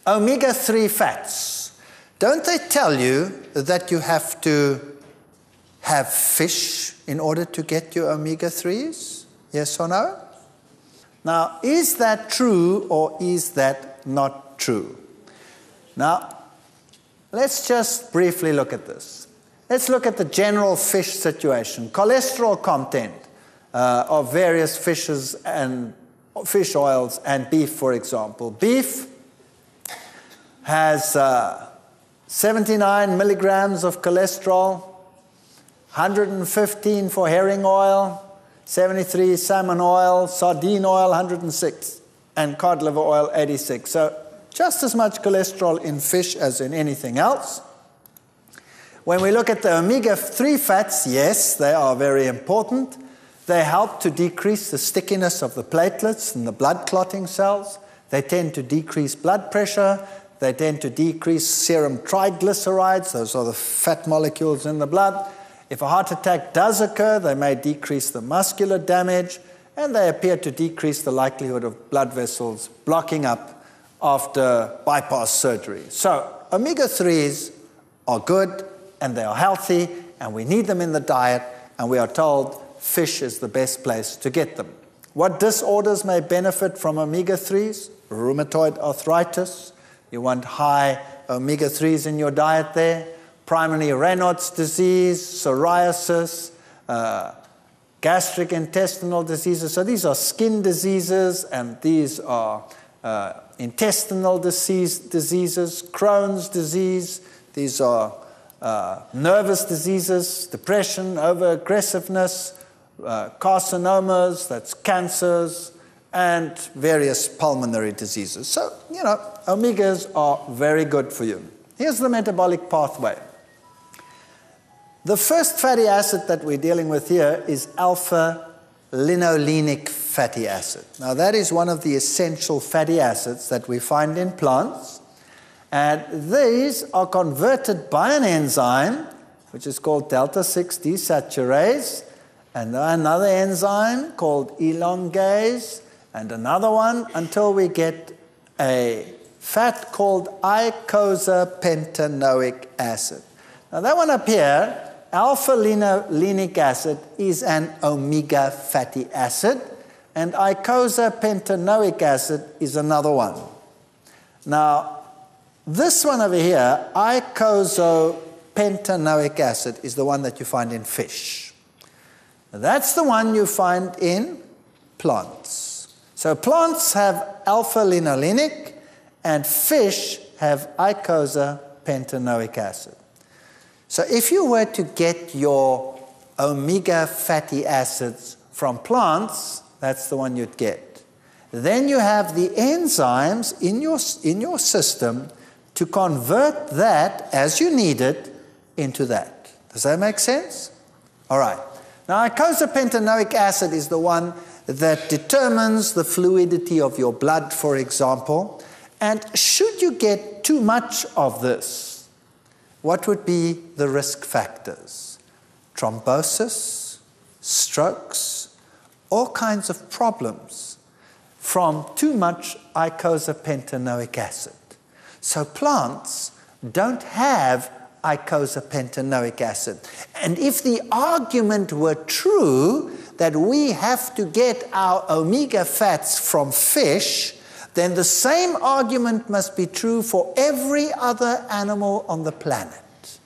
Omega-3 fats. Don't they tell you that you have to have fish in order to get your omega-3s? Yes or no? Now, is that true or is that not true? Now, let's just briefly look at this. Let's look at the general fish situation. Cholesterol content of various fishes and fish oils and beef, for example. Beef has 79 milligrams of cholesterol, 115 for herring oil, 73 salmon oil, sardine oil 106, and cod liver oil 86. So just as much cholesterol in fish as in anything else. When we look at the omega-3 fats, yes, they are very important. They help to decrease the stickiness of the platelets and the blood clotting cells. They tend to decrease blood pressure. They tend to decrease serum triglycerides. Those are the fat molecules in the blood. If a heart attack does occur, they may decrease the muscular damage, and they appear to decrease the likelihood of blood vessels blocking up after bypass surgery. So omega-3s are good, and they are healthy, and we need them in the diet, and we are told fish is the best place to get them. What disorders may benefit from omega-3s? Rheumatoid arthritis. You want high omega-3s in your diet there. Primary Raynaud's disease, psoriasis, gastric intestinal diseases. So these are skin diseases, and these are intestinal diseases, Crohn's disease. These are nervous diseases, depression, overaggressiveness, carcinomas, that's cancers, and various pulmonary diseases. So, you know, omegas are very good for you. Here's the metabolic pathway. The first fatty acid that we're dealing with here is alpha-linolenic fatty acid. Now, that is one of the essential fatty acids that we find in plants. And these are converted by an enzyme, which is called delta-6 desaturase, and another enzyme called elongase, and another one until we get a fat called eicosapentaenoic acid. Now, that one up here, alpha-linolenic acid, is an omega fatty acid, and eicosapentaenoic acid is another one. Now, this one over here, eicosapentaenoic acid, is the one that you find in fish. That's the one you find in plants. So plants have alpha-linolenic, and fish have eicosapentaenoic acid. So if you were to get your omega fatty acids from plants, that's the one you'd get. Then you have the enzymes in your system to convert that, as you need it, into that. Does that make sense? All right. Now, eicosapentaenoic acid is the one that determines the fluidity of your blood, for example. And should you get too much of this, what would be the risk factors? Thrombosis, strokes, all kinds of problems from too much eicosapentaenoic acid. So plants don't have eicosapentaenoic acid. And if the argument were true that we have to get our omega fats from fish, then the same argument must be true for every other animal on the planet.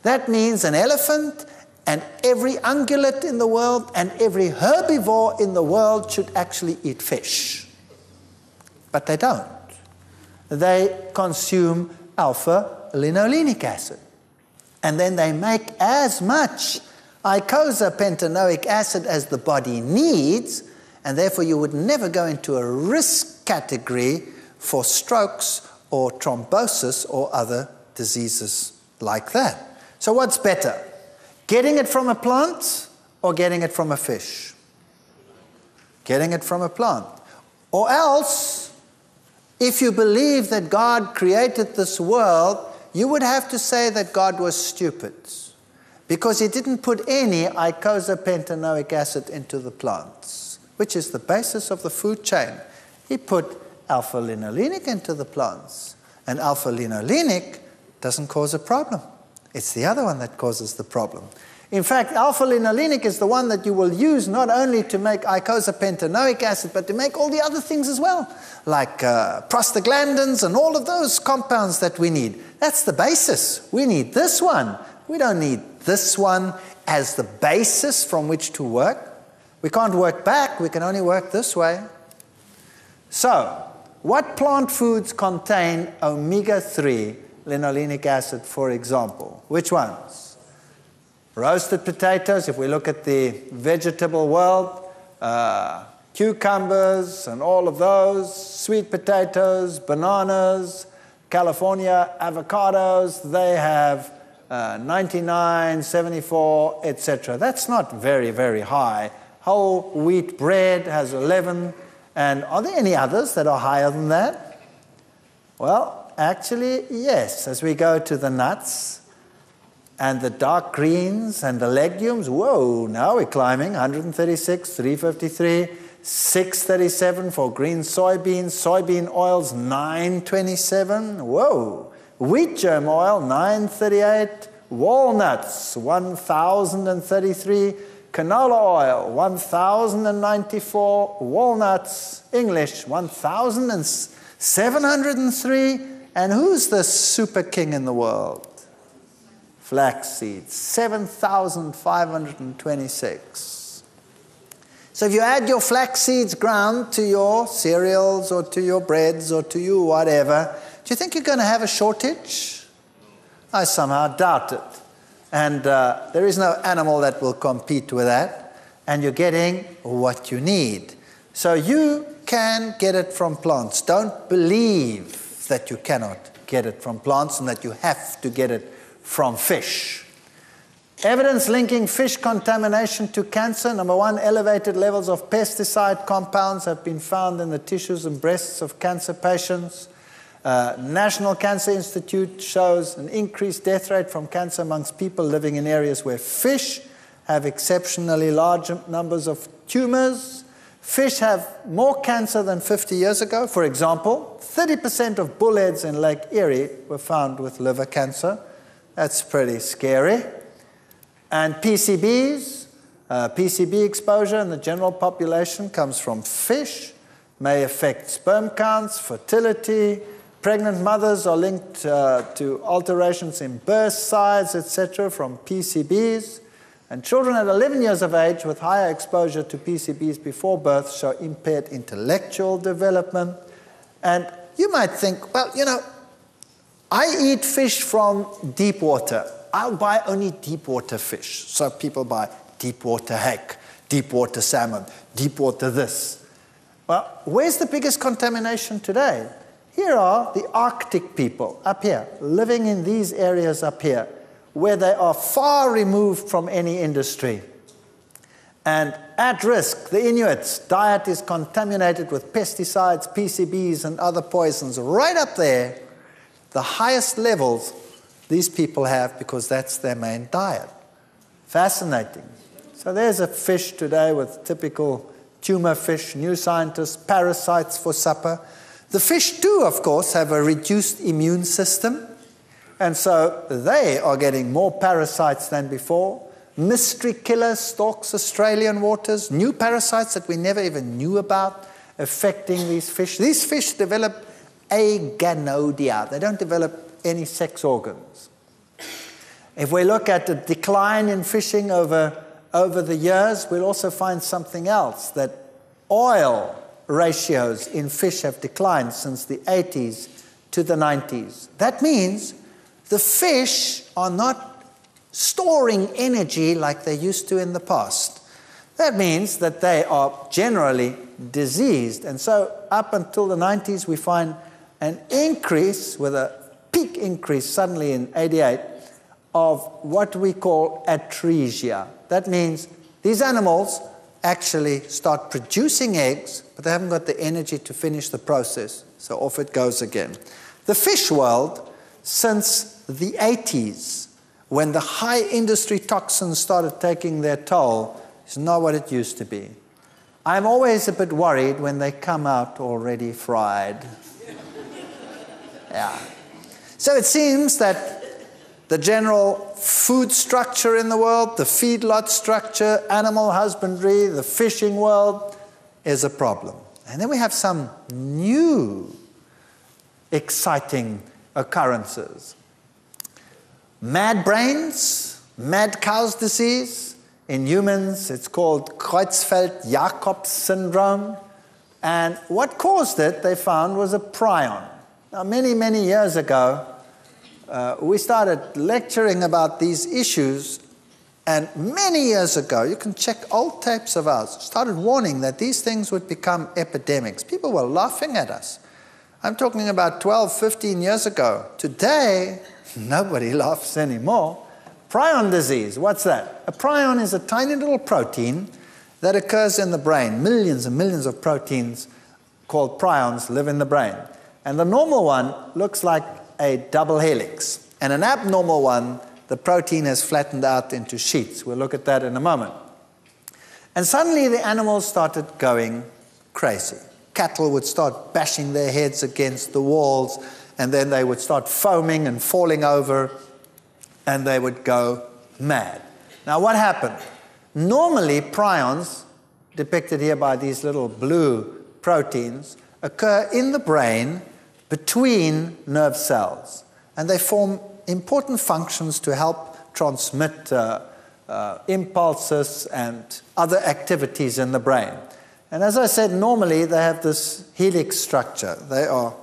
That means an elephant and every ungulate in the world and every herbivore in the world should actually eat fish. But they don't. They consume alpha-linolenic acid. And then they make as much eicosapentaenoic acid as the body needs, and therefore you would never go into a risk category for strokes or thrombosis or other diseases like that. So what's better? Getting it from a plant or getting it from a fish? Getting it from a plant. Or else, if you believe that God created this world, you would have to say that God was stupid, because he didn't put any icosapentaenoic acid into the plants, which is the basis of the food chain. He put alpha-linolenic into the plants, and alpha-linolenic doesn't cause a problem. It's the other one that causes the problem. In fact, alpha-linolenic is the one that you will use not only to make icosapentaenoic acid, but to make all the other things as well, like prostaglandins and all of those compounds that we need. That's the basis. We need this one. We don't need this one as the basis from which to work. We can't work back. We can only work this way. So, what plant foods contain omega-3 linolenic acid, for example? Which ones? Roasted potatoes, if we look at the vegetable world, cucumbers and all of those, sweet potatoes, bananas, California avocados, they have 99, 74, etc. That's not very, very high. Whole wheat bread has 11. And are there any others that are higher than that? Well, actually, yes. As we go to the nuts and the dark greens and the legumes, whoa, now we're climbing. 136, 353, 637 for green soybeans. Soybean oils, 927. Whoa. Wheat germ oil, 938. Walnuts, 1,033. Canola oil, 1,094. Walnuts, English, 1,703. And who's the super king in the world? Flax seeds, 7,526. So if you add your flax seeds ground to your cereals or to your breads or to your whatever, do you think you're going to have a shortage? I somehow doubt it. And there is no animal that will compete with that. And you're getting what you need. So you can get it from plants. Don't believe that you cannot get it from plants and that you have to get it from fish. Evidence linking fish contamination to cancer. Number one, elevated levels of pesticide compounds have been found in the tissues and breasts of cancer patients. National Cancer Institute shows an increased death rate from cancer amongst people living in areas where fish have exceptionally large numbers of tumors. Fish have more cancer than 50 years ago. For example, 30% of bullheads in Lake Erie were found with liver cancer. That's pretty scary. And PCBs, PCB exposure in the general population comes from fish, may affect sperm counts, fertility. Pregnant mothers are linked to alterations in birth size, etc., from PCBs. And children at 11 years of age with higher exposure to PCBs before birth show impaired intellectual development. And you might think, well, you know, I eat fish from deep water. I'll buy only deep water fish. So people buy deep water hake, deep water salmon, deep water this. Well, where's the biggest contamination today? Here are the Arctic people up here, living in these areas up here, where they are far removed from any industry. And at risk, the Inuits' diet is contaminated with pesticides, PCBs, and other poisons right up there. The highest levels these people have because that's their main diet. Fascinating. So there's a fish today with typical tumor fish, new scientists, parasites for supper. The fish too, of course, have a reduced immune system, and so they are getting more parasites than before. Mystery killer stalks Australian waters, new parasites that we never even knew about affecting these fish. These fish develop aganodia. They don't develop any sex organs. If we look at the decline in fishing over the years, we'll also find something else, that oil ratios in fish have declined since the 80s to the 90s. That means the fish are not storing energy like they used to in the past. That means that they are generally diseased. And so up until the 90s, we find an increase, with a peak increase suddenly in 88, of what we call atresia. That means these animals actually start producing eggs, but they haven't got the energy to finish the process, so off it goes again. The fish world, since the 80s, when the high industry toxins started taking their toll, is not what it used to be. I'm always a bit worried when they come out already fried. Yeah. So it seems that the general food structure in the world, the feedlot structure, animal husbandry, the fishing world is a problem. And then we have some new exciting occurrences. Mad brains, mad cow's disease. In humans, it's called Creutzfeldt-Jakob syndrome. And what caused it, they found, was a prion. Now, many, many years ago, we started lecturing about these issues, and many years ago, you can check old tapes of ours, started warning that these things would become epidemics. People were laughing at us. I'm talking about 12, 15 years ago. Today, nobody laughs anymore. Prion disease, what's that? A prion is a tiny little protein that occurs in the brain. Millions and millions of proteins called prions live in the brain. And the normal one looks like a double helix. And an abnormal one, the protein has flattened out into sheets. We'll look at that in a moment. And suddenly the animals started going crazy. Cattle would start bashing their heads against the walls, and then they would start foaming and falling over, and they would go mad. Now what happened? Normally prions, depicted here by these little blue proteins, occur in the brain between nerve cells, and they form important functions to help transmit impulses and other activities in the brain. And as I said, normally they have this helix structure. They are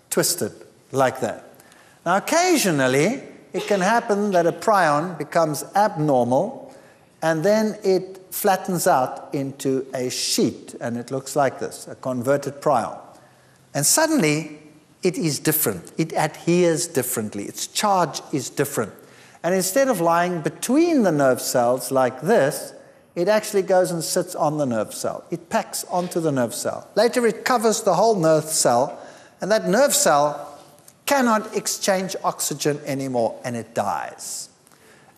twisted like that. Now occasionally it can happen that a prion becomes abnormal, and then it flattens out into a sheet, and it looks like this, a converted prion. And suddenly it is different. It adheres differently. Its charge is different. And instead of lying between the nerve cells like this, it actually goes and sits on the nerve cell. It packs onto the nerve cell. Later it covers the whole nerve cell, and that nerve cell cannot exchange oxygen anymore, and it dies.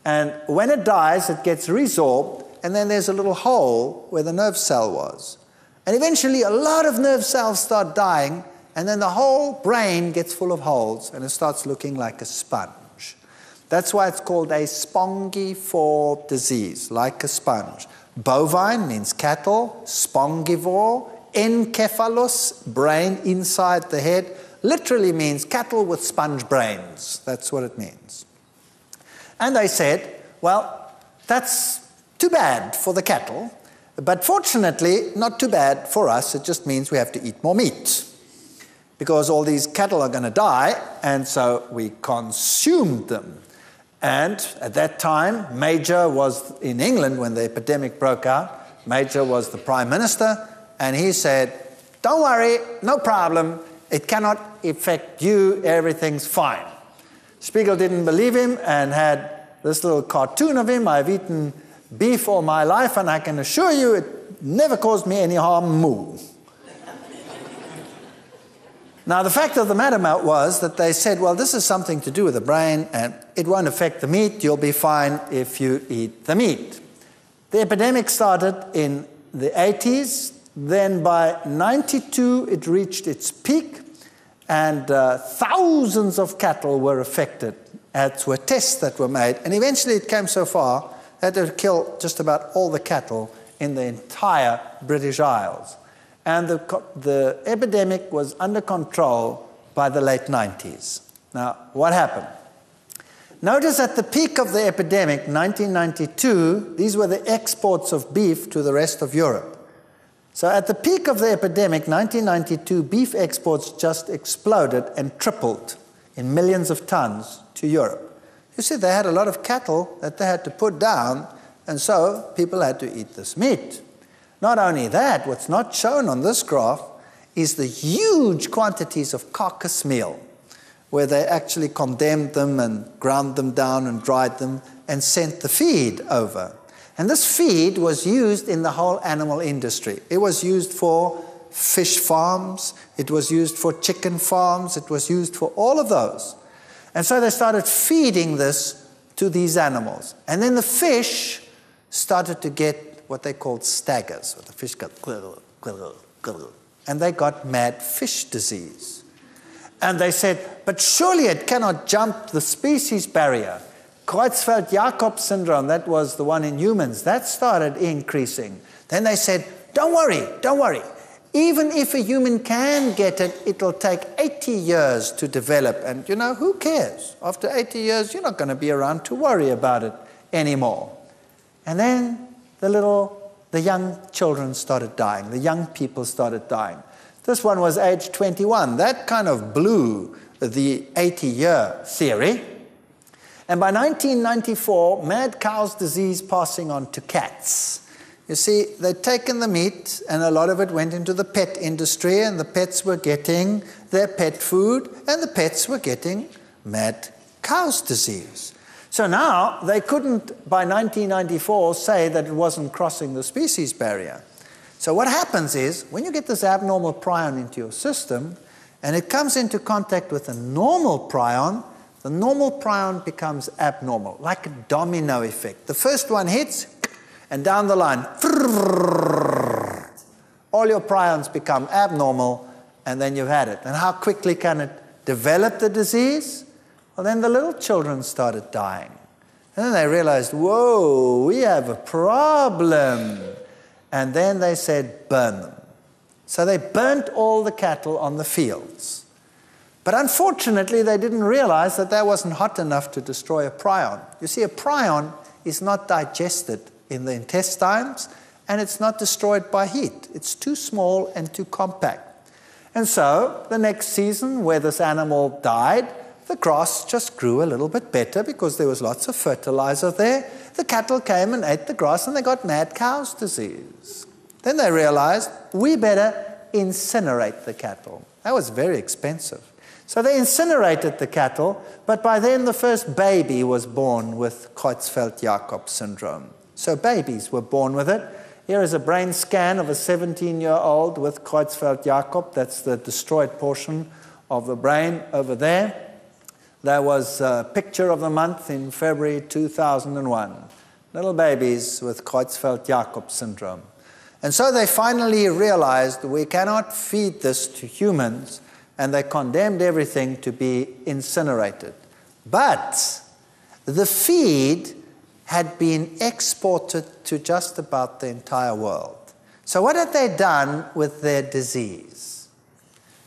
And when it dies, it gets resorbed, and then there's a little hole where the nerve cell was. And eventually a lot of nerve cells start dying, and then the whole brain gets full of holes, and it starts looking like a sponge. That's why it's called a spongiform disease, like a sponge. Bovine means cattle, spongivore, encephalus, brain inside the head, literally means cattle with sponge brains. That's what it means. And they said, well, that's too bad for the cattle, but fortunately, not too bad for us. It just means we have to eat more meat, because all these cattle are going to die, and so we consumed them. And at that time, Major was in England when the epidemic broke out. Major was the Prime Minister, and he said, don't worry, no problem. It cannot affect you, everything's fine. Spiegel didn't believe him and had this little cartoon of him. I've eaten beef all my life, and I can assure you it never caused me any harm, moo. Now, the fact of the matter was that they said, well, this is something to do with the brain, and it won't affect the meat. You'll be fine if you eat the meat. The epidemic started in the 80s. Then by 92, it reached its peak, and thousands of cattle were affected. As were tests that were made, and eventually it came so far that it killed just about all the cattle in the entire British Isles. And the epidemic was under control by the late 90s. Now, what happened? Notice at the peak of the epidemic, 1992, these were the exports of beef to the rest of Europe. So at the peak of the epidemic, 1992, beef exports just exploded and tripled in millions of tons to Europe. You see, they had a lot of cattle that they had to put down, and so people had to eat this meat. Not only that, what's not shown on this graph is the huge quantities of carcass meal. where they actually condemned them and ground them down and dried them and sent the feed over. And this feed was used in the whole animal industry. It was used for fish farms, it was used for chicken farms, it was used for all of those. And so they started feeding this to these animals. And then the fish started to get what they called staggers, where the fish got and they got mad fish disease. And they said, but surely it cannot jump the species barrier. Creutzfeldt-Jakob syndrome, that was the one in humans, that started increasing. Then they said, don't worry, don't worry. Even if a human can get it, it'll take 80 years to develop. And you know, who cares? After 80 years, you're not going to be around to worry about it anymore. And then the young children started dying. The young people started dying. This one was age 21. That kind of blew the 80-year theory. And by 1994, mad cow's disease passing on to cats. You see, they'd taken the meat, and a lot of it went into the pet industry, and the pets were getting their pet food, and the pets were getting mad cow's disease. So now, they couldn't, by 1994, say that it wasn't crossing the species barrier. So what happens is, when you get this abnormal prion into your system, and it comes into contact with a normal prion, the normal prion becomes abnormal, like a domino effect. The first one hits, and down the line, all your prions become abnormal, and then you've had it. And how quickly can it develop the disease? Well, then the little children started dying. And then they realized, whoa, we have a problem. And then they said, burn them. So they burnt all the cattle on the fields. But unfortunately, they didn't realize that that wasn't hot enough to destroy a prion. You see, a prion is not digested in the intestines, and it's not destroyed by heat. It's too small and too compact. And so, the next season, where this animal died, the grass just grew a little bit better because there was lots of fertilizer there. The cattle came and ate the grass, and they got mad cow's disease. Then they realized, we better incinerate the cattle. That was very expensive. So they incinerated the cattle, but by then the first baby was born with Creutzfeldt-Jakob syndrome. So babies were born with it. Here is a brain scan of a 17-year-old with Creutzfeldt-Jakob. That's the destroyed portion of the brain over there. There was a picture of the month in February 2001. Little babies with Creutzfeldt-Jakob syndrome. And so they finally realized we cannot feed this to humans, and they condemned everything to be incinerated. But the feed had been exported to just about the entire world. So what had they done with their disease?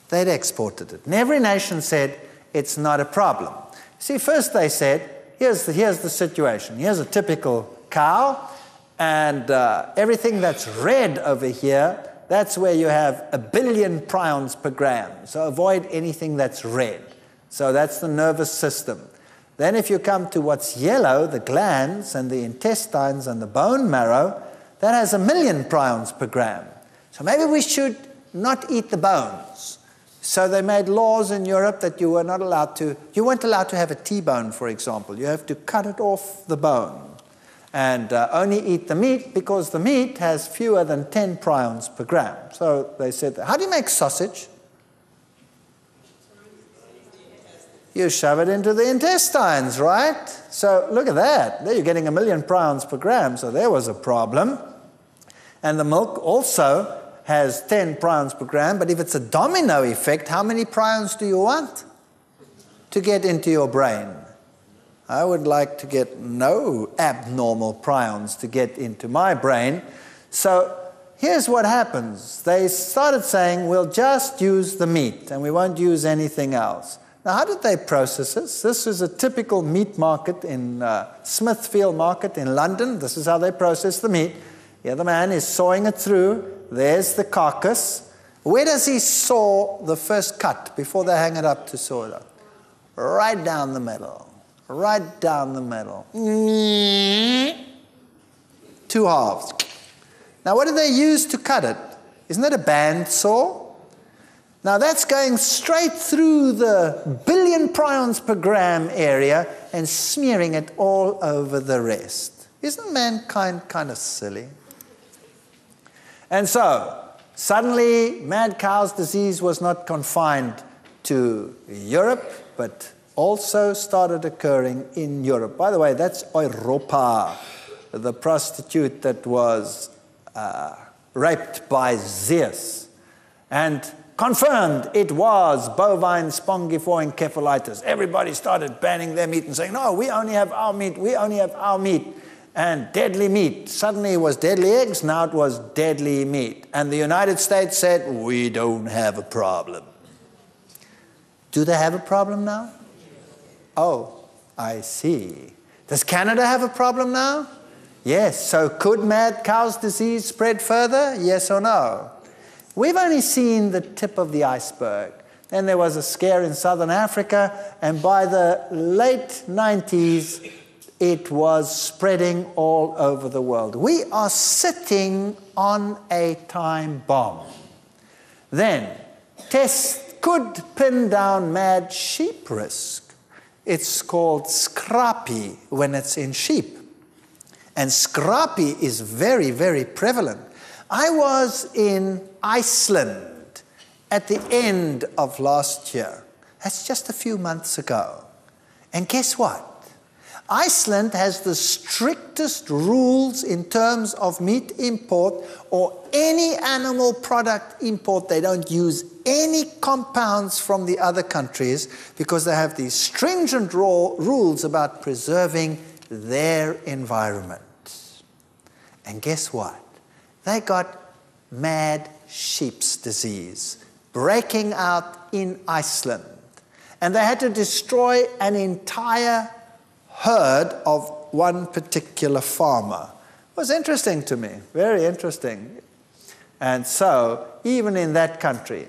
They'd exported it. And every nation said, it's not a problem. See, first they said, here's the situation. Here's a typical cow, and everything that's red over here, that's where you have 1 billion prions per gram. So avoid anything that's red. So that's the nervous system. Then if you come to what's yellow, the glands and the intestines and the bone marrow, that has 1 million prions per gram. So maybe we should not eat the bones. So they made laws in Europe that you weren't allowed to have a T-bone, for example. You have to cut it off the bone and only eat the meat, because the meat has fewer than 10 prions per gram. So they said, how do you make sausage? You shove it into the intestines, right? So look at that. There you're getting 1 million prions per gram, so there was a problem. And the milk also has 10 prions per gram, but if it's a domino effect, how many prions do you want to get into your brain? I would like to get no abnormal prions to get into my brain. So here's what happens. They started saying, we'll just use the meat and we won't use anything else. Now, how did they process this? This is a typical meat market in Smithfield Market in London. This is how they process the meat. Here the man is sawing it through. There's the carcass. Where does he saw the first cut before they hang it up to saw it up? Right down the middle. Right down the middle. 2 halves. Now, what do they use to cut it? Isn't it a band saw? Now that's going straight through the billion prions per gram area and smearing it all over the rest. Isn't mankind kind of silly? And so, suddenly, mad cow's disease was not confined to Europe, but also started occurring in Europe. By the way, that's Europa, the prostitute that was raped by Zeus. And confirmed it was bovine spongiform encephalitis. Everybody started banning their meat and saying, no, we only have our meat, we only have our meat. And deadly meat. Suddenly it was deadly eggs, now it was deadly meat. And the United States said, we don't have a problem. Do they have a problem now? Oh, I see. Does Canada have a problem now? Yes. So could mad cow's disease spread further? Yes or no? We've only seen the tip of the iceberg. Then there was a scare in southern Africa, and by the late 90s, it was spreading all over the world. We are sitting on a time bomb. Then, tests could pin down mad sheep risk. It's called scrapie when it's in sheep. And scrapie is very, very prevalent. I was in Iceland at the end of last year. That's just a few months ago. And guess what? Iceland has the strictest rules in terms of meat import or any animal product import. They don't use any compounds from the other countries because they have these stringent rules about preserving their environment. And guess what? They got mad sheep's disease breaking out in Iceland. And they had to destroy an entire herd of one particular farmer. It was interesting to me, very interesting. And so, even in that country,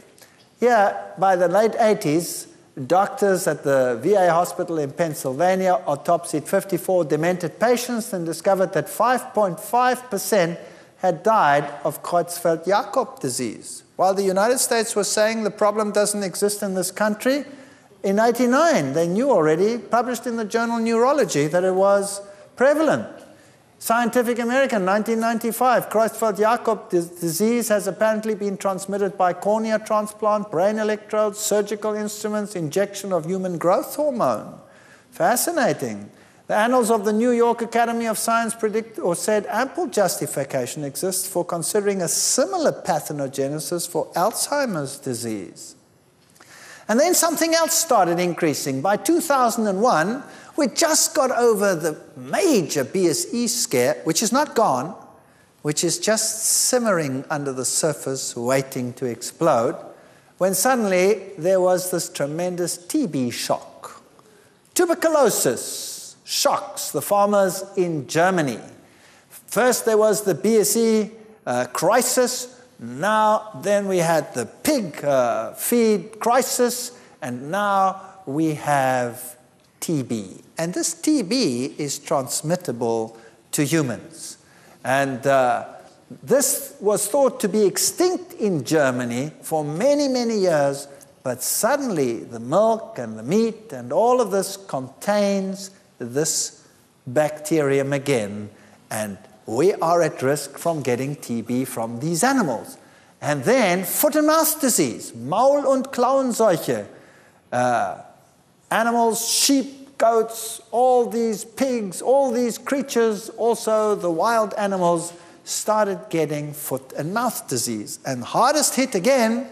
by the late 80s, doctors at the VA hospital in Pennsylvania autopsied 54 demented patients and discovered that 5.5% had died of Creutzfeldt-Jakob disease. While the United States was saying the problem doesn't exist in this country, in 1989, they knew already, published in the journal Neurology, that it was prevalent. Scientific American, 1995, Creutzfeldt-Jakob disease has apparently been transmitted by cornea transplant, brain electrodes, surgical instruments, injection of human growth hormone. Fascinating. The Annals of the New York Academy of Science predict or said ample justification exists for considering a similar pathogenesis for Alzheimer's disease. And then something else started increasing. By 2001, we just got over the major BSE scare, which is not gone, which is just simmering under the surface, waiting to explode, when suddenly there was this tremendous TB shock. Tuberculosis shocks the farmers in Germany. First there was the BSE crisis. Then we had the pig feed crisis, and now we have TB. And this TB is transmittable to humans. And this was thought to be extinct in Germany for many, many years, but suddenly the milk and the meat and all of this contains this bacterium again, and we are at risk from getting TB from these animals. And then foot and mouth disease, Maul- und Klauenseuche, animals, sheep, goats, all these pigs, all these creatures, also the wild animals, started getting foot and mouth disease. And hardest hit again,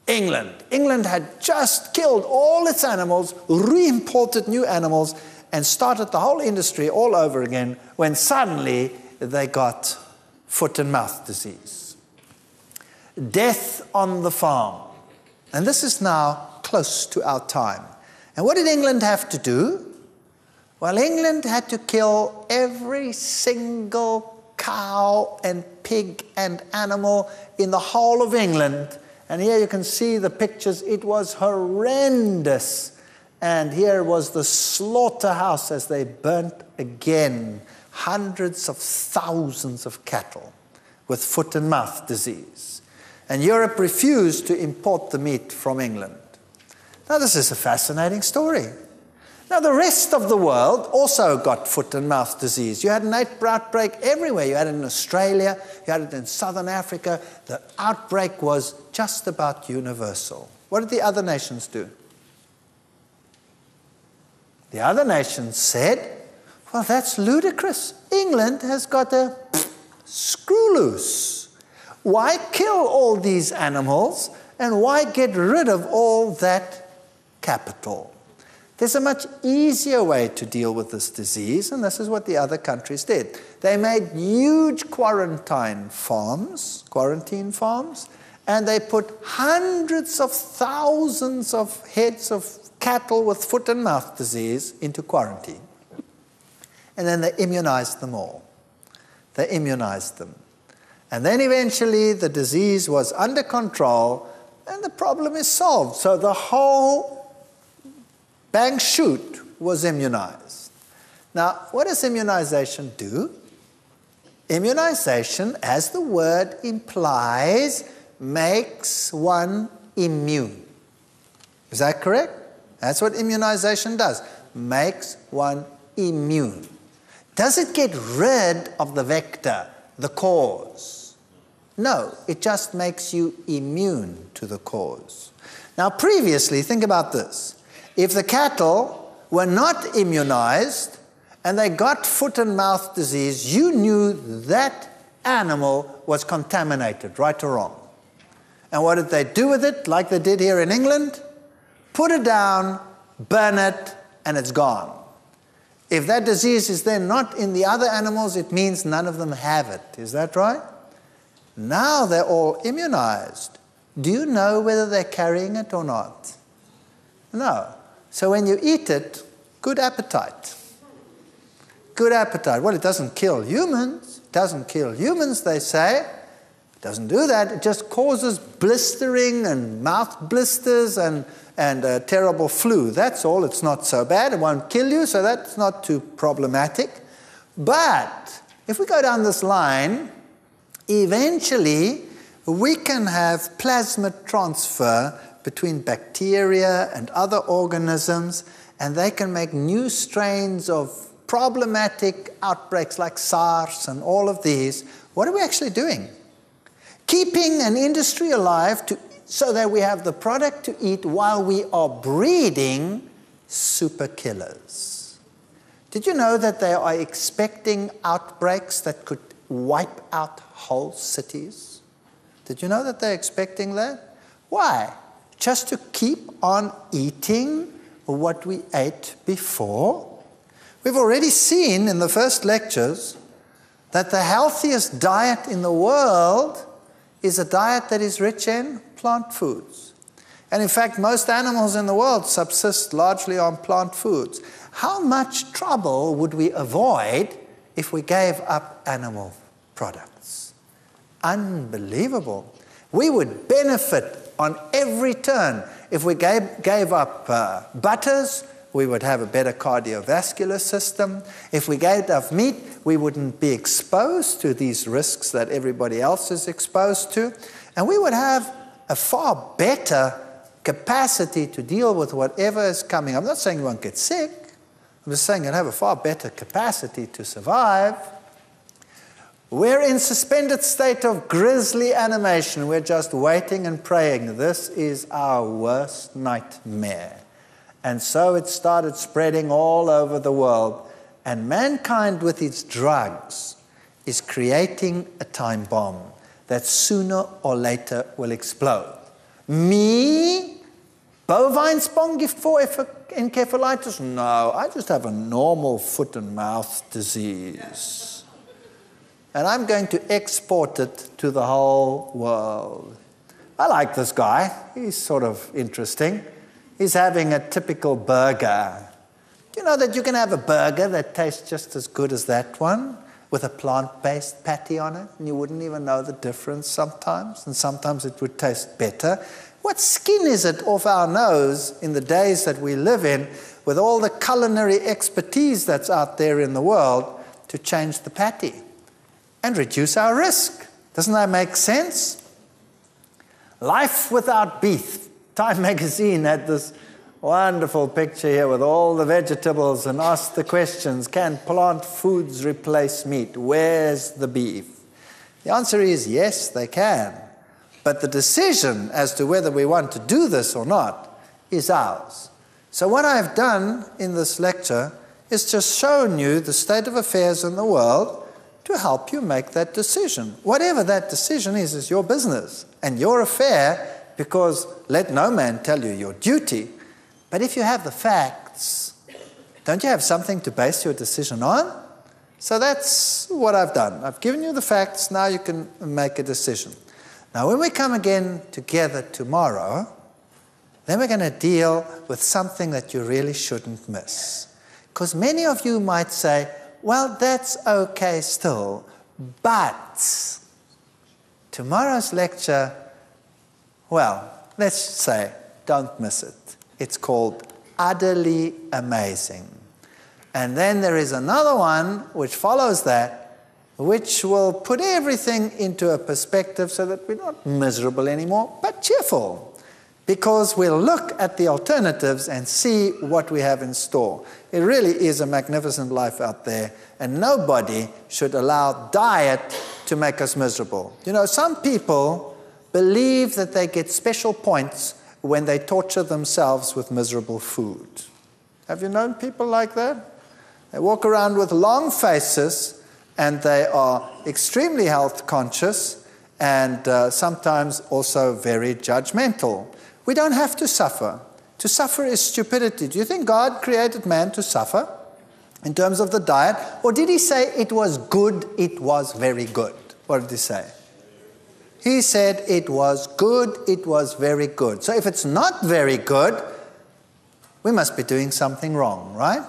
England. England had just killed all its animals, re-imported new animals, and started the whole industry all over again when suddenly they got foot and mouth disease. Death on the farm. And this is now close to our time. And what did England have to do? Well, England had to kill every single cow and pig and animal in the whole of England. And here you can see the pictures. It was horrendous. And here was the slaughterhouse as they burnt again hundreds of thousands of cattle with foot and mouth disease. And Europe refused to import the meat from England. Now, this is a fascinating story. Now, the rest of the world also got foot and mouth disease. You had an outbreak everywhere. You had it in Australia, you had it in Southern Africa. The outbreak was just about universal. What did the other nations do? The other nations said, well, that's ludicrous. England has got a screw loose. Why kill all these animals and why get rid of all that capital? There's a much easier way to deal with this disease, and this is what the other countries did. They made huge quarantine farms, and they put hundreds of thousands of heads of cattle with foot and mouth disease into quarantine. And then they immunized them all. They immunized them. And then eventually the disease was under control and the problem is solved. So the whole bang shoot was immunized. Now, what does immunization do? Immunization, as the word implies, makes one immune. Is that correct? That's what immunization does. Makes one immune. Does it get rid of the vector, the cause? No, it just makes you immune to the cause. Now, previously, think about this. If the cattle were not immunized and they got foot and mouth disease, you knew that animal was contaminated, right or wrong. And what did they do with it, like they did here in England? Put it down, burn it, and it's gone. If that disease is then not in the other animals, it means none of them have it. Is that right? Now they're all immunized. Do you know whether they're carrying it or not? No. So when you eat it, good appetite. Good appetite. Well, it doesn't kill humans. It doesn't kill humans, they say. It doesn't do that. It just causes blistering and mouth blisters and a terrible flu. That's all. It's not so bad. It won't kill you, so that's not too problematic. But if we go down this line, eventually we can have plasmid transfer between bacteria and other organisms, and they can make new strains of problematic outbreaks like SARS and all of these. What are we actually doing? Keeping an industry alive so that we have the product to eat while we are breeding super killers. Did you know that they are expecting outbreaks that could wipe out whole cities? Did you know that they're expecting that? Why? Just to keep on eating what we ate before? We've already seen in the first lectures that the healthiest diet in the world is a diet that is rich in plant foods. And in fact, most animals in the world subsist largely on plant foods. How much trouble would we avoid if we gave up animal products? Unbelievable. We would benefit on every turn. If we gave up butters, we would have a better cardiovascular system. If we gave up meat, we wouldn't be exposed to these risks that everybody else is exposed to. And we would have a far better capacity to deal with whatever is coming. I'm not saying you won't get sick. I'm just saying you'll have a far better capacity to survive. We're in suspended state of grisly animation. We're just waiting and praying. This is our worst nightmare. And so it started spreading all over the world. And mankind, with its drugs, is creating a time bomb that sooner or later will explode. Me? Bovine spongiencephalitis? No, I just have a normal foot and mouth disease. And I'm going to export it to the whole world. I like this guy. He's sort of interesting. He's having a typical burger. Do you know that you can have a burger that tastes just as good as that one with a plant-based patty on it, and you wouldn't even know the difference sometimes, and sometimes it would taste better? What skin is it off our nose in the days that we live in with all the culinary expertise that's out there in the world to change the patty and reduce our risk? Doesn't that make sense? Life without Veith. Time magazine had this wonderful picture here with all the vegetables and asked the questions, can plant foods replace meat? Where's the beef? The answer is yes, they can. But the decision as to whether we want to do this or not is ours. So what I've done in this lecture is just shown you the state of affairs in the world to help you make that decision. Whatever that decision is your business and your affair, because let no man tell you your duty. But if you have the facts, don't you have something to base your decision on? So that's what I've done. I've given you the facts, now you can make a decision. Now when we come again together tomorrow, then we're going to deal with something that you really shouldn't miss. Because many of you might say, well, that's okay still, but tomorrow's lecture, well, let's say, don't miss it. It's called Utterly Amazing. And then there is another one which follows that, which will put everything into a perspective so that we're not miserable anymore, but cheerful. Because we'll look at the alternatives and see what we have in store. It really is a magnificent life out there, and nobody should allow diet to make us miserable. You know, some people believe that they get special points when they torture themselves with miserable food. Have you known people like that? They walk around with long faces, and they are extremely health conscious, and sometimes also very judgmental. We don't have to suffer. To suffer is stupidity. Do you think God created man to suffer in terms of the diet? Or did he say it was good, it was very good? What did he say? He said it was good, it was very good. So if it's not very good, we must be doing something wrong, right?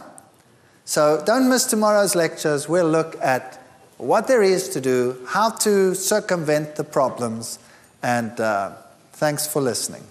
So don't miss tomorrow's lectures. We'll look at what there is to do, how to circumvent the problems, and thanks for listening.